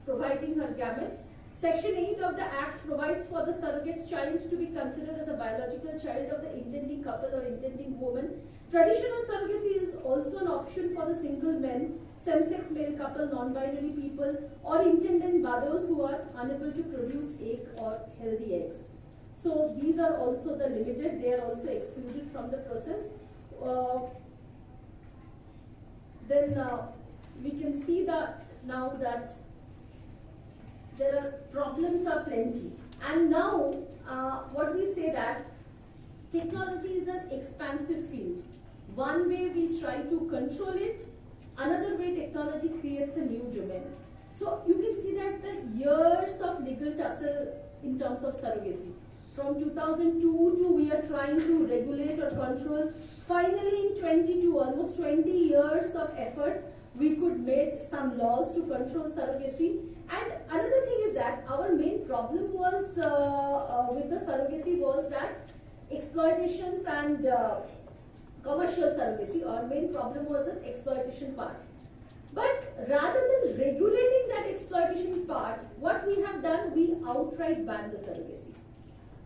providing her gametes. Section 8 of the Act provides for the surrogate's child to be considered as a biological child of the intending couple or intending woman. Traditional surrogacy is also an option for the single men, same-sex male couple, non-binary people, or intended mothers who are unable to produce egg or healthy eggs. So these are also the limited, they are also excluded from the process. Then we can see that now that there are problems are plenty, and now what we say that technology is an expansive field. One way we try to control it, another way technology creates a new domain. So you can see that the years of legal tussle in terms of surrogacy, from 2002 to we are trying to regulate or control. Finally, in 22, almost 20 years of effort, we could make some laws to control surrogacy. And another thing is that our main problem was with the surrogacy was that exploitations and commercial surrogacy, our main problem was the exploitation part. But rather than regulating that exploitation part, what we have done, we outright banned the surrogacy.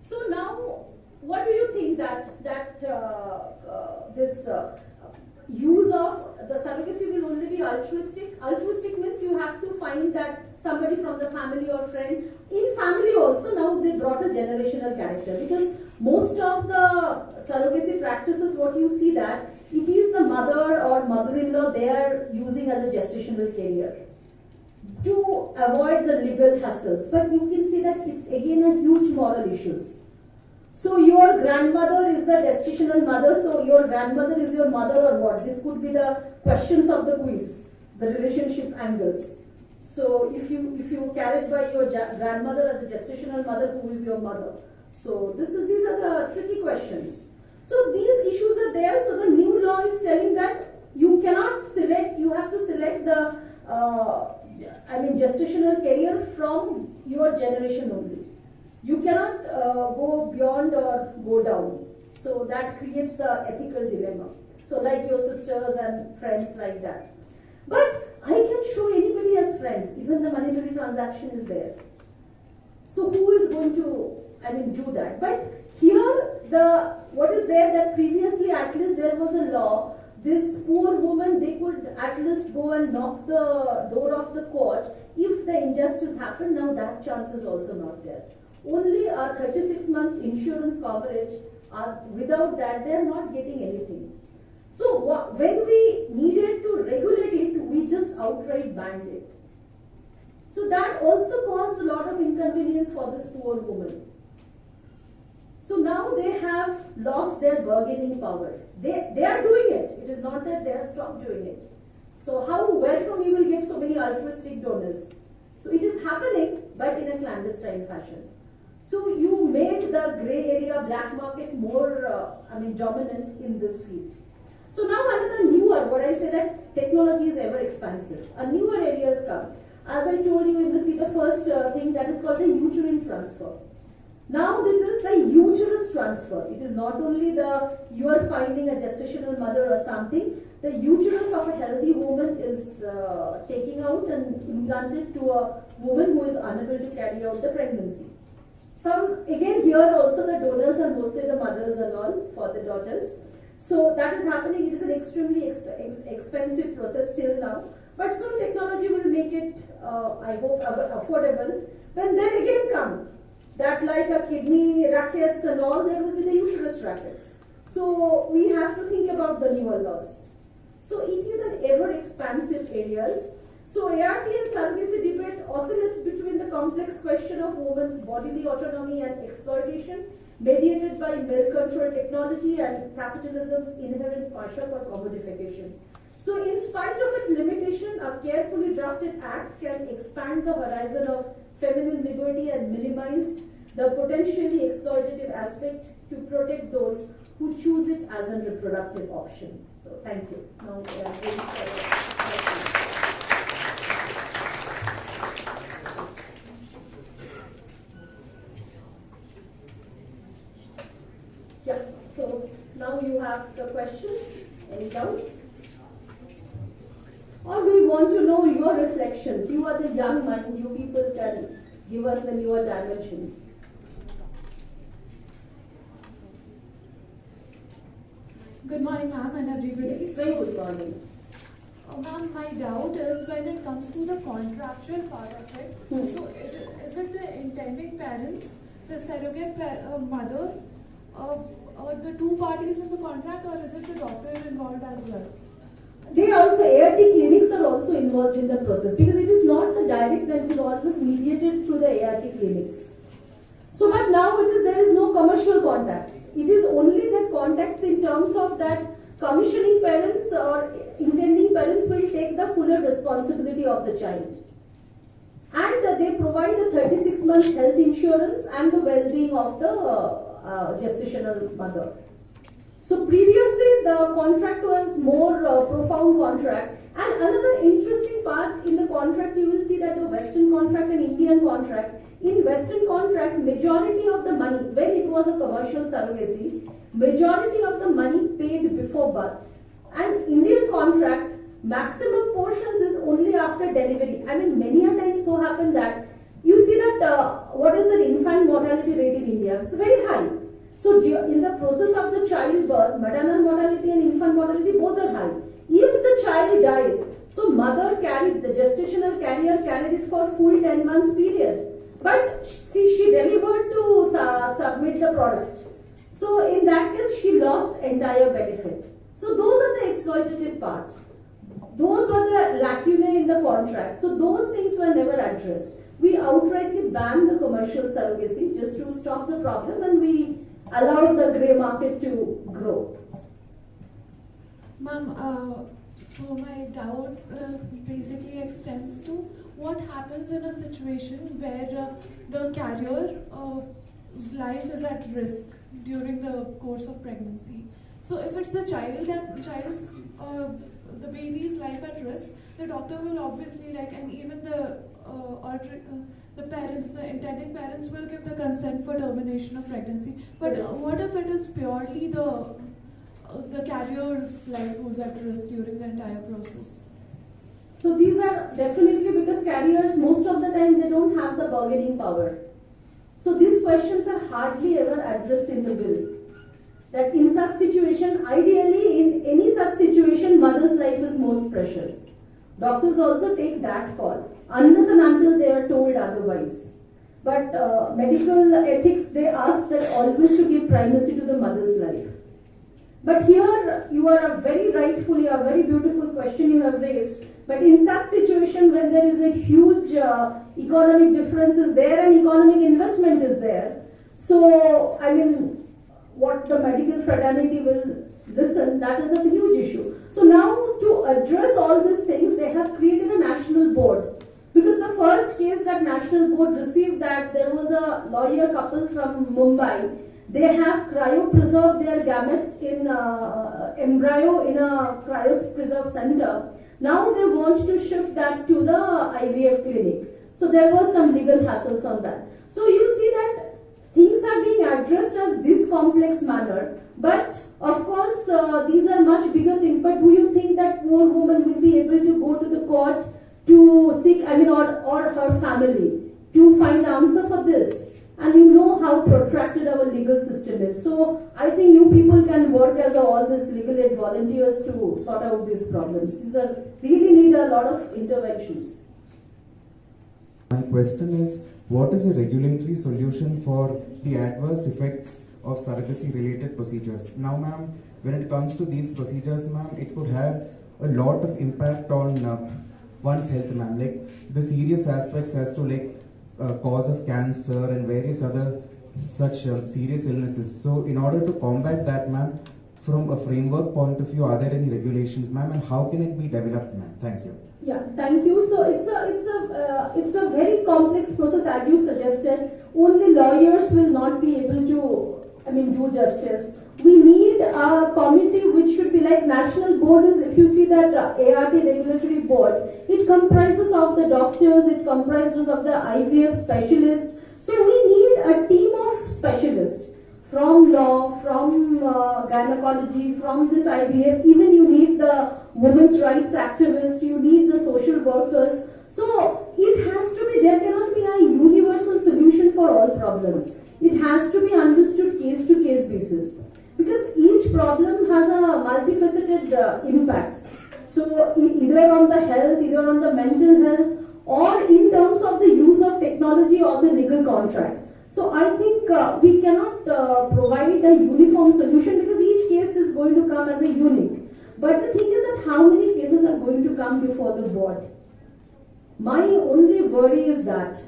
So now, what do you think that this use of the surrogacy will only be altruistic? Altruistic means you have to find that somebody from the family or friend. In family also now they brought a generational character, because most of the surrogacy practices, what you see that it is the mother or mother-in-law they are using as a gestational carrier to avoid the legal hassles. But you can see that it's again a huge moral issues. So your grandmother is the gestational mother, so your grandmother is your mother or what? This could be the questions of the quiz, the relationship angles. So if you carried by your grandmother as a gestational mother, who is your mother? So these are the tricky questions. So these issues are there. So the new law is telling that you cannot select. You have to select the gestational career from your generation only. You cannot go beyond or go down. So that creates the ethical dilemma. So like your sisters and friends like that. But I can show anybody as friends. Even the monetary transaction is there. So who is going to do that? But here what is there that previously at least there was a law. This poor woman, they could at least go and knock the door of the court if the injustice happened. Now that chance is also not there. Only a 36 months insurance coverage, without that they are not getting anything. So when we needed to regulate it, we just outright banned it. So that also caused a lot of inconvenience for this poor woman. So now they have lost their bargaining power. They are doing it. It is not that they have stopped doing it. So where from you will get so many altruistic donors? So it is happening, but in a clandestine fashion. So you made the grey area black market more dominant in this field. So now another newer, what I say that technology is ever expansive. A newer areas come. As I told you, in the first thing that is called the uterine transfer. Now this is the uterus transfer. It is not only you are finding a gestational mother or something. The uterus of a healthy woman is taking out and implanted to a woman who is unable to carry out the pregnancy. Again here also the donors are mostly the mothers and all for the daughters. So that is happening. It is an extremely expensive process till now. But soon technology will make it, I hope, affordable. When then again come that like a kidney rackets and all, there will be the uterus rackets. So we have to think about the newer laws. So it is an ever expansive areas. So ART and surrogacy debate oscillates between the complex question of women's bodily autonomy and exploitation, mediated by male control technology and capitalism's inherent pressure for commodification. So in spite of its limitation, a carefully drafted act can expand the horizon of feminine liberty and minimize the potentially exploitative aspect to protect those who choose it as a reproductive option. So thank you. Now, so now you have the questions. Any doubts? Or we want to know your reflections. You are the young mind. You people can give us the newer dimensions. Good morning, ma'am, and everybody. Yes, very good morning. Ma'am, my doubt is when it comes to the contractual part of it. So, is it the intending parents, the surrogate mother, or the two parties in the contract, or is it the doctor involved as well? They also, ART clinics are also involved in the process because it is not the direct that it was mediated through the ART clinics. So, but now there is no commercial contacts. It is only that contacts in terms of that commissioning parents or intending parents will take the fuller responsibility of the child. And they provide a 36 month health insurance and the well-being of the gestational mother. So previously the contract was more profound contract, and another interesting part in the contract you will see that the Western contract and Indian contract. In Western contract, majority of the money, when it was a commercial surrogacy, majority of the money paid before birth. And Indian contract, maximum portions is only after delivery. Many a times so happen that you see that what is the infant mortality rate in India? It's very high. So in the process of the childbirth, maternal mortality and infant mortality both are high. If the child dies, so mother carried, the gestational carrier carried it for full 10 months period. But she delivered to submit the product. So in that case, she lost entire benefit. So those are the exploitative part. Those were the lacunae in the contract. So those things were never addressed. We outrightly banned the commercial surrogacy just to stop the problem, and we allowed the grey market to grow. Ma'am, so my doubt basically extends to what happens in a situation where the carrier's life is at risk during the course of pregnancy. So if it's the child and the baby's life at risk, the doctor will obviously and even the parents, the intending parents will give the consent for termination of pregnancy. But what if it is purely the carrier's life who's at risk during the entire process? So these are definitely, because carriers most of the time they don't have the bargaining power. So these questions are hardly ever addressed in the bill. That in such situation, ideally in any such situation, mother's life is most precious. Doctors also take that call, unless and until they are told otherwise. But medical ethics, they ask that always to give primacy to the mother's life. But here you are a very beautiful question you have raised. But in such situation, when there is a huge economic difference is there and economic investment is there, so what the medical fraternity will listen, that is a huge issue. So now to address all these things, they have created a national board. Because the first case that national board received, that there was a lawyer couple from Mumbai. They have cryopreserved their gamete in embryo in a cryopreserve center. Now they want to shift that to the IVF clinic. So there was some legal hassles on that. So you see that things are being addressed as this complex manner. But of course, these are much bigger things. But do you think that poor woman will be able to go to the court to seek, or her family, to find answer for this? And you know how protracted our legal system is. So I think you people can work as all these legal aid volunteers to sort out these problems. These are really need a lot of interventions. My question is, what is a regulatory solution for the adverse effects of surrogacy related procedures? Now ma'am, when it comes to these procedures ma'am, it could have a lot of impact on one's health ma'am, like the serious aspects as to cause of cancer and various other such serious illnesses. So in order to combat that ma'am, from a framework point of view, are there any regulations ma'am, and how can it be developed ma'am? Thank you. Yeah, thank you. So it's a very complex process, as you suggested. Only lawyers will not be able to do justice. We need a committee which should be like national board. Is, if you see that ART regulatory board, it comprises of the doctors, it comprises of the IVF specialists. So we need a team of specialists from law, from gynecology, from this IVF. Even you need the women's rights activists, you need the social workers. So it has to be, there cannot be a universal solution for all problems. It has to be understood case to case basis. Because each problem has a multifaceted impact. So either on the health, either on the mental health, or in terms of the use of technology or the legal contracts. So I think we cannot provide a uniform solution, because each case is going to come as a unique. But the thing is that how many cases are going to come before the board? My only worry is that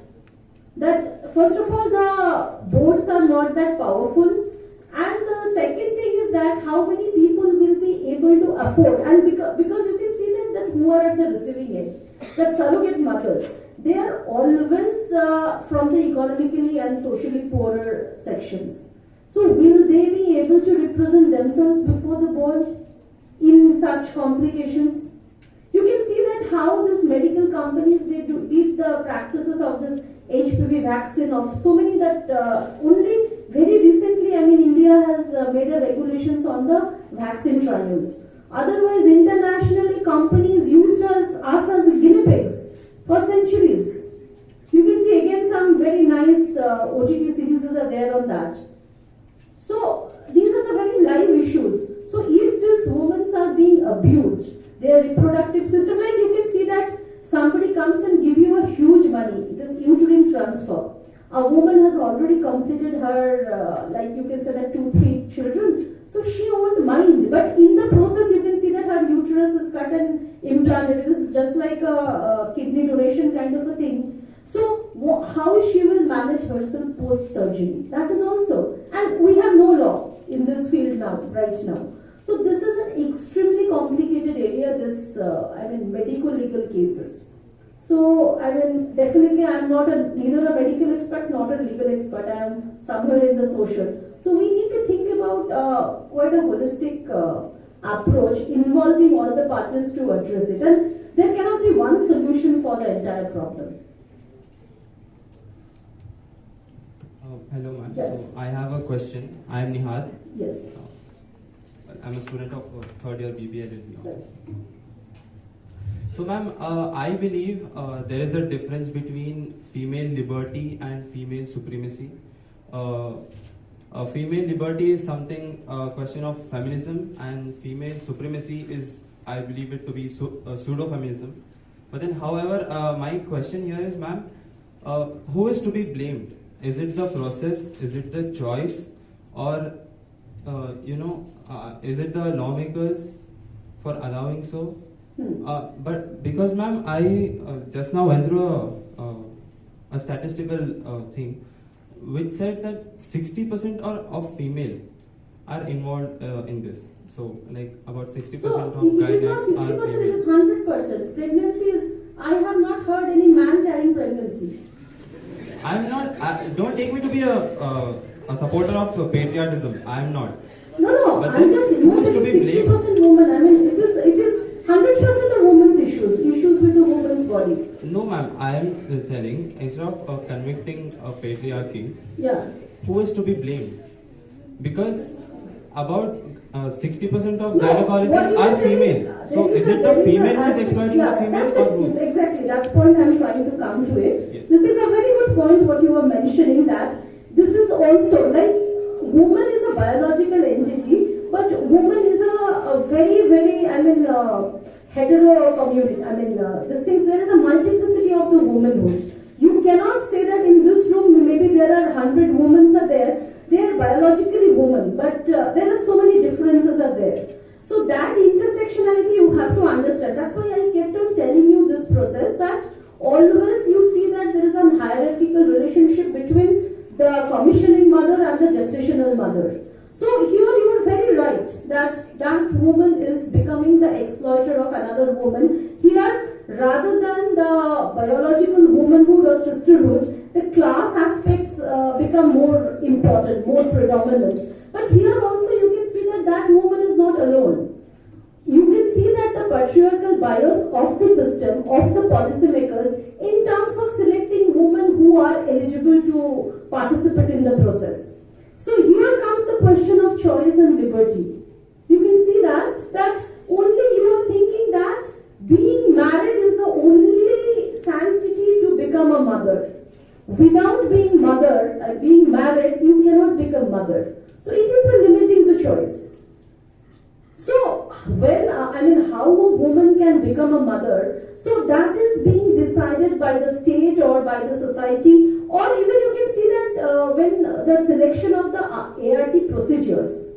first of all, the boards are not that powerful. And the second thing is that how many people will be able to afford, and because you can see that who are at the receiving end, that surrogate mothers, they are always from the economically and socially poorer sections. So will they be able to represent themselves before the board in such complications? You can see that how these medical companies, they did the practices of this HPV vaccine of so many that only very recently, India has made a regulations on the vaccine trials. Otherwise, internationally, companies used us as guinea pigs for centuries. You can see again some very nice OTT series are there on that. So these are the very live issues. So if these women are being abused, their reproductive system, like you can see that somebody comes and give you a huge money, this uterine transfer. A woman has already completed her, like you can say that 2-3 children, so she won't mind. But in the process, you can see that her uterus is cut and implanted. It is just like a kidney donation kind of a thing. So how she will manage herself post surgery? That is also, and and we have no law in this field now, right now. So this is an extremely complicated area, this, medico-legal cases. So, definitely I am neither a medical expert nor a legal expert. I am somewhere in the social. So we need to think about quite a holistic approach involving all the parties to address it. And there cannot be one solution for the entire problem. Hello ma'am. Yes. So I have a question. I am Nihat. Yes. I'm a student of third year BBA now. Sir. So ma'am, I believe there is a difference between female liberty and female supremacy. Female liberty is something, question of feminism, and female supremacy is, I believe it to be pseudo-feminism. But then, however, my question here is, ma'am, who is to be blamed? Is it the process? Is it the choice? Or, is it the lawmakers for allowing so? But because, ma'am, I just now went through a statistical thing which said that 60% of female are involved in this. So, like about 60% So of it is not guys 60%, are it is female. 100%. Pregnancy is, I have not heard any man carrying pregnancy. I'm not. Don't take me to be a supporter of patriotism. I'm not. No, But I'm then just who is to be 60% woman. It is 100% of women's issues with the woman's body. No, ma'am. I am telling, instead of convicting patriarchy, Yeah. who is to be blamed? Because about 60% of No, what gynecologists you are saying, female. So there is a it the very female who is good exploiting the female that's or it. who? Exactly, that's the point I'm trying to come to it. Yes. This is a very good point what you were mentioning, that this is also like woman is a biological entity, but woman is a very, very, hetero community. This thing, there is a multiplicity of the womanhood. You cannot say that in this room maybe there are 100 women are there. They are biologically women, but there are so many differences are there. So that intersectionality you have to understand. That's why I kept on telling you this process, that always you see that there is a hierarchical relationship between the commissioning mother and the gestational mother. So here you are very right that that woman is becoming the exploiter of another woman. Here, rather than the biological womanhood or sisterhood, the class aspects become more important, more predominant. But here also you can see that that woman is not alone. You can see that the patriarchal bias of the system, of the policymakers, in terms of selecting women who are eligible to participate in the process. So here comes the question of choice and liberty. You can see that only you are thinking that being married is the only sanctity to become a mother. Without being being married, you cannot become mother. So it is limiting the choice. So when how a woman can become a mother, so that is being decided by the state or by the society, or even you can see that when the selection of the ART procedures,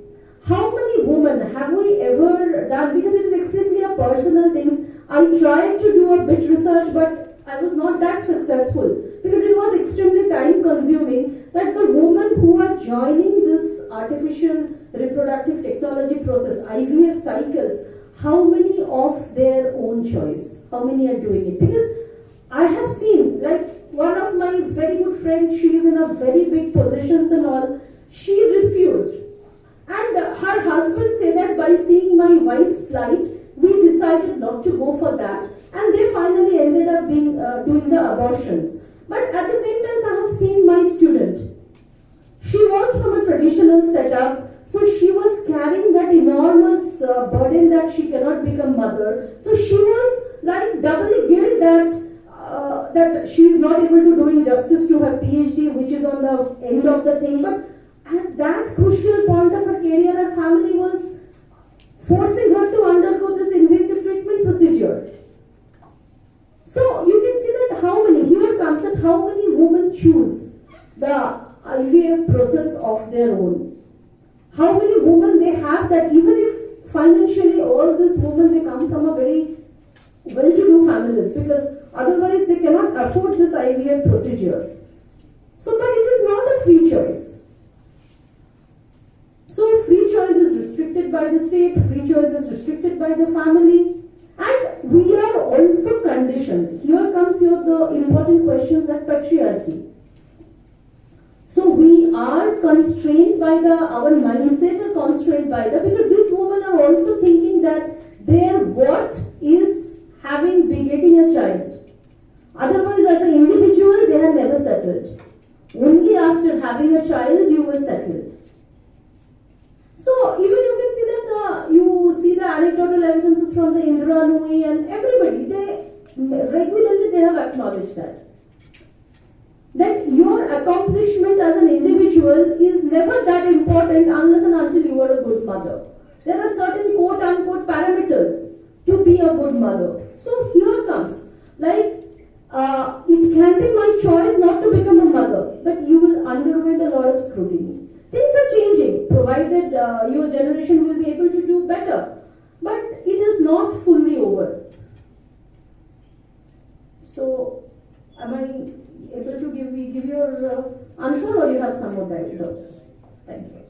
how many women have we ever done, because it is extremely a personal thing. I tried to do a bit research, but I was not that successful because it was extremely time consuming, that the women who are joining this artificial reproductive technology process, IVF cycles, how many of their own choice? How many are doing it? Because I have seen, like one of my very good friends, she is in a very big positions and all, she refused. And her husband said that by seeing my wife's plight, we decided not to go for that. And they finally ended up doing the abortions. But at the same time, I have seen my student. She was from a traditional setup, so she was carrying that enormous burden that she cannot become mother. So she was like doubly guilt that she is not able to doing justice to her PhD, which is on the end of the thing. But at that crucial point of her career, her family was forcing her to undergo this invasive treatment procedure. So you can see that here comes that how many women choose the IVF process of their own. How many women they have that, even if financially all these women, they come from a very well-to-do families, because otherwise they cannot afford this IVF procedure. So, but it is not a free choice. choice is restricted by the state, free choice is restricted by the family, and we are also conditioned. Here comes the important questions that patriarchy. So we are constrained by our mindset are constrained by because these women are also thinking that their worth is getting a child. Otherwise, as an individual, they have never settled. Only after having a child, you were settled. So even you can see that you see the anecdotal evidences from the Indira Nooyi and everybody. They regularly have acknowledged that your accomplishment as an individual is never that important unless and until you are a good mother. There are certain quote unquote parameters to be a good mother. So here comes it can be my choice not to become a mother, but you will undergo a lot of scrutiny. Things are changing, provided your generation will be able to do better. But it is not fully over. So, am I able to give your answer, or you have some more doubts? Thank you.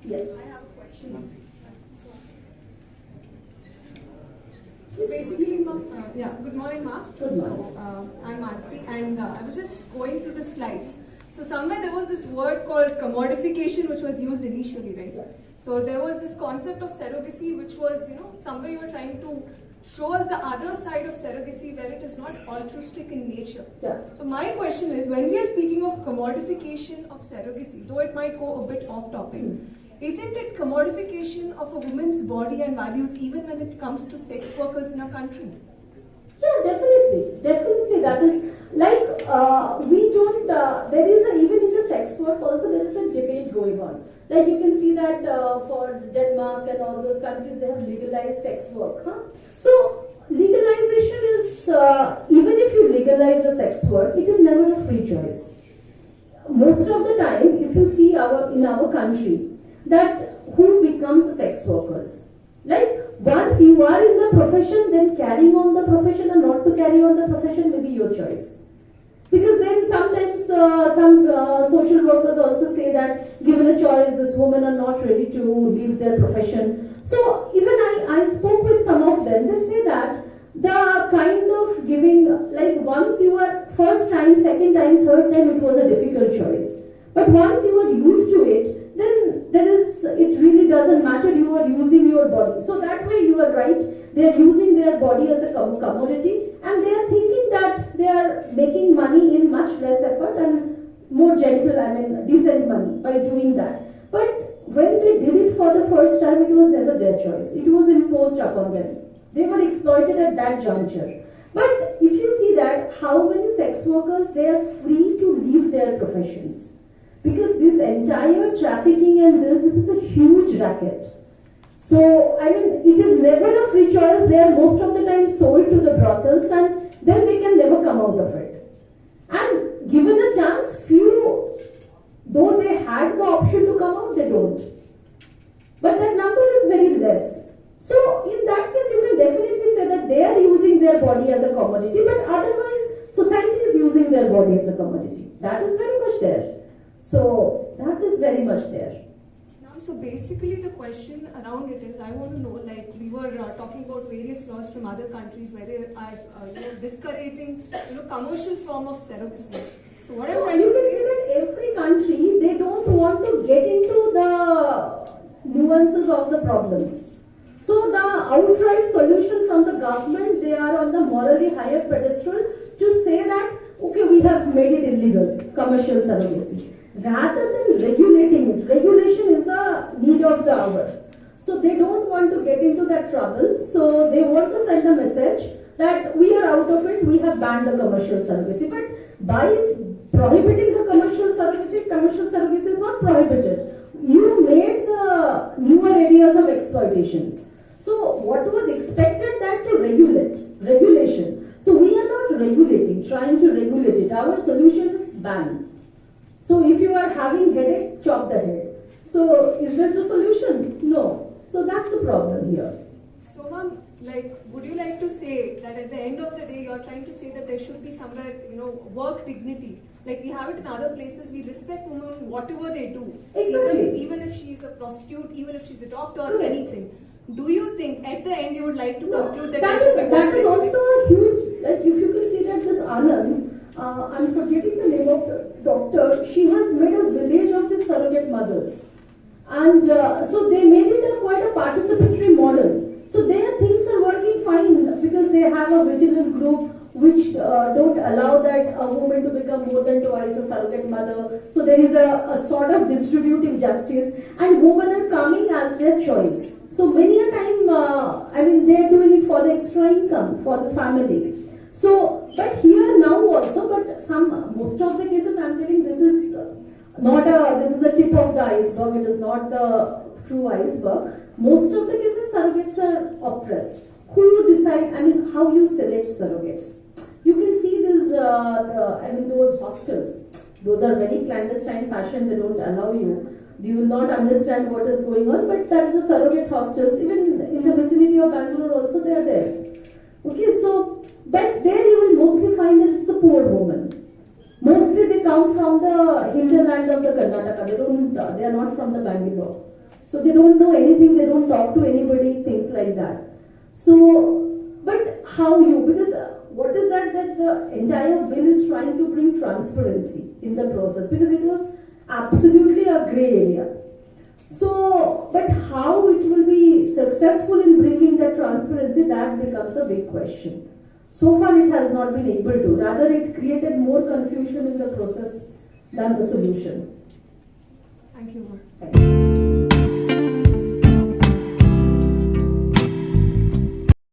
Yes. I have a question. Yes. Basically, good morning, Ma. Good morning. So, I'm Mansi, and I was just going through the slides. So somewhere there was this word called commodification, which was used initially, right? Yeah. So there was this concept of surrogacy, which was, somewhere you were trying to show us the other side of surrogacy, where it is not altruistic in nature. Yeah. So my question is, when we are speaking of commodification of surrogacy, though it might go a bit off topic, isn't it commodification of a woman's body and values even when it comes to sex workers in our country? Yeah, definitely. Definitely, that is we don't. There is even in the sex work also there is a debate going on. Like you can see that for Denmark and all those countries, they have legalized sex work. So legalization is even if you legalize a sex work, it is never a free choice. Most of the time, if you see in our country, that who becomes the sex workers. Once you are in the profession, then carrying on the profession or not to carry on the profession may be your choice. Because then sometimes some social workers also say that given a choice, this women are not ready to leave their profession. So even I spoke with some of them, they say that the kind of giving, once you are first time, second time, third time, it was a difficult choice. But once you are used to it, then it really doesn't matter, you are using your body. So that way you are right, they are using their body as a commodity and they are thinking that they are making money in much less effort and more gentle, decent money by doing that. But when they did it for the first time, it was never their choice. It was imposed upon them. They were exploited at that juncture. But if you see that, how many sex workers, they are free to leave their professions. Because this entire trafficking and this is a huge racket. So, it is never a free choice. They are most of the time sold to the brothels and then they can never come out of it. And given a chance, few, though they had the option to come out, they don't. But that number is very less. So, in that case, you can definitely say that they are using their body as a commodity, but otherwise, society is using their body as a commodity. That is very much there. So that is very much there. So basically the question around it is, I want to know, we were talking about various laws from other countries where they are discouraging commercial form of surrogacy. So what I'm trying to say is, that every country, they don't want to get into the nuances of the problems. So the outright solution from the government, they are on the morally higher pedestal to say that, okay, we have made it illegal, commercial surrogacy. Rather than regulating it, regulation is the need of the hour. So they don't want to get into that trouble. So they want to send a message that we are out of it, we have banned the commercial surrogacy. But by prohibiting the commercial surrogacy is not prohibited. You made the newer areas of exploitations. So what was expected that to regulation. So we are not regulating, trying to regulate it. Our solution is ban. So if you are having headache, chop the head. So is this the solution? No. So that's the problem here. so ma'am, Like, would you like to say that at the end of the day, you're trying to say that there should be somewhere, work dignity? Like we have it in other places, we respect women whatever they do. Exactly. Even if she's a prostitute, even if she's a doctor, Correct. anything. Do you think at the end you would like to No, conclude that that there is, should be that work is respect? also a huge, like if you can see that this Anand, I'm forgetting the name of the doctor, she has made a village of the surrogate mothers. And so they made it quite a participatory model. So their things are working fine because they have a vigilant group which don't allow that a woman to become more than twice a surrogate mother. So there is a sort of distributive justice and women are coming as their choice. So many a time, they are doing it for the extra income for the family. So, but here now also, but most of the cases I'm telling this is this is the tip of the iceberg, it is not the true iceberg. Most of the cases surrogates are oppressed. Who you decide, how you select surrogates. You can see this, those hostels. Those are very clandestine fashion, they don't allow you. You will not understand what is going on, but that's the surrogate hostels. Even in the vicinity of Bangalore also they are there. Okay, so, but there you will mostly find that it's a poor woman. Mostly they come from the hinterland of the Karnataka. They are not from the Bangalore. So they don't know anything, they don't talk to anybody, things like that. So, but how you, because what is that the entire bill is trying to bring transparency in the process, because it was absolutely a grey area. So, but how it will be successful in bringing that transparency, that becomes a big question. So far it has not been able to, rather it created more confusion in the process than the solution. Thank you, ma'am. Thank you.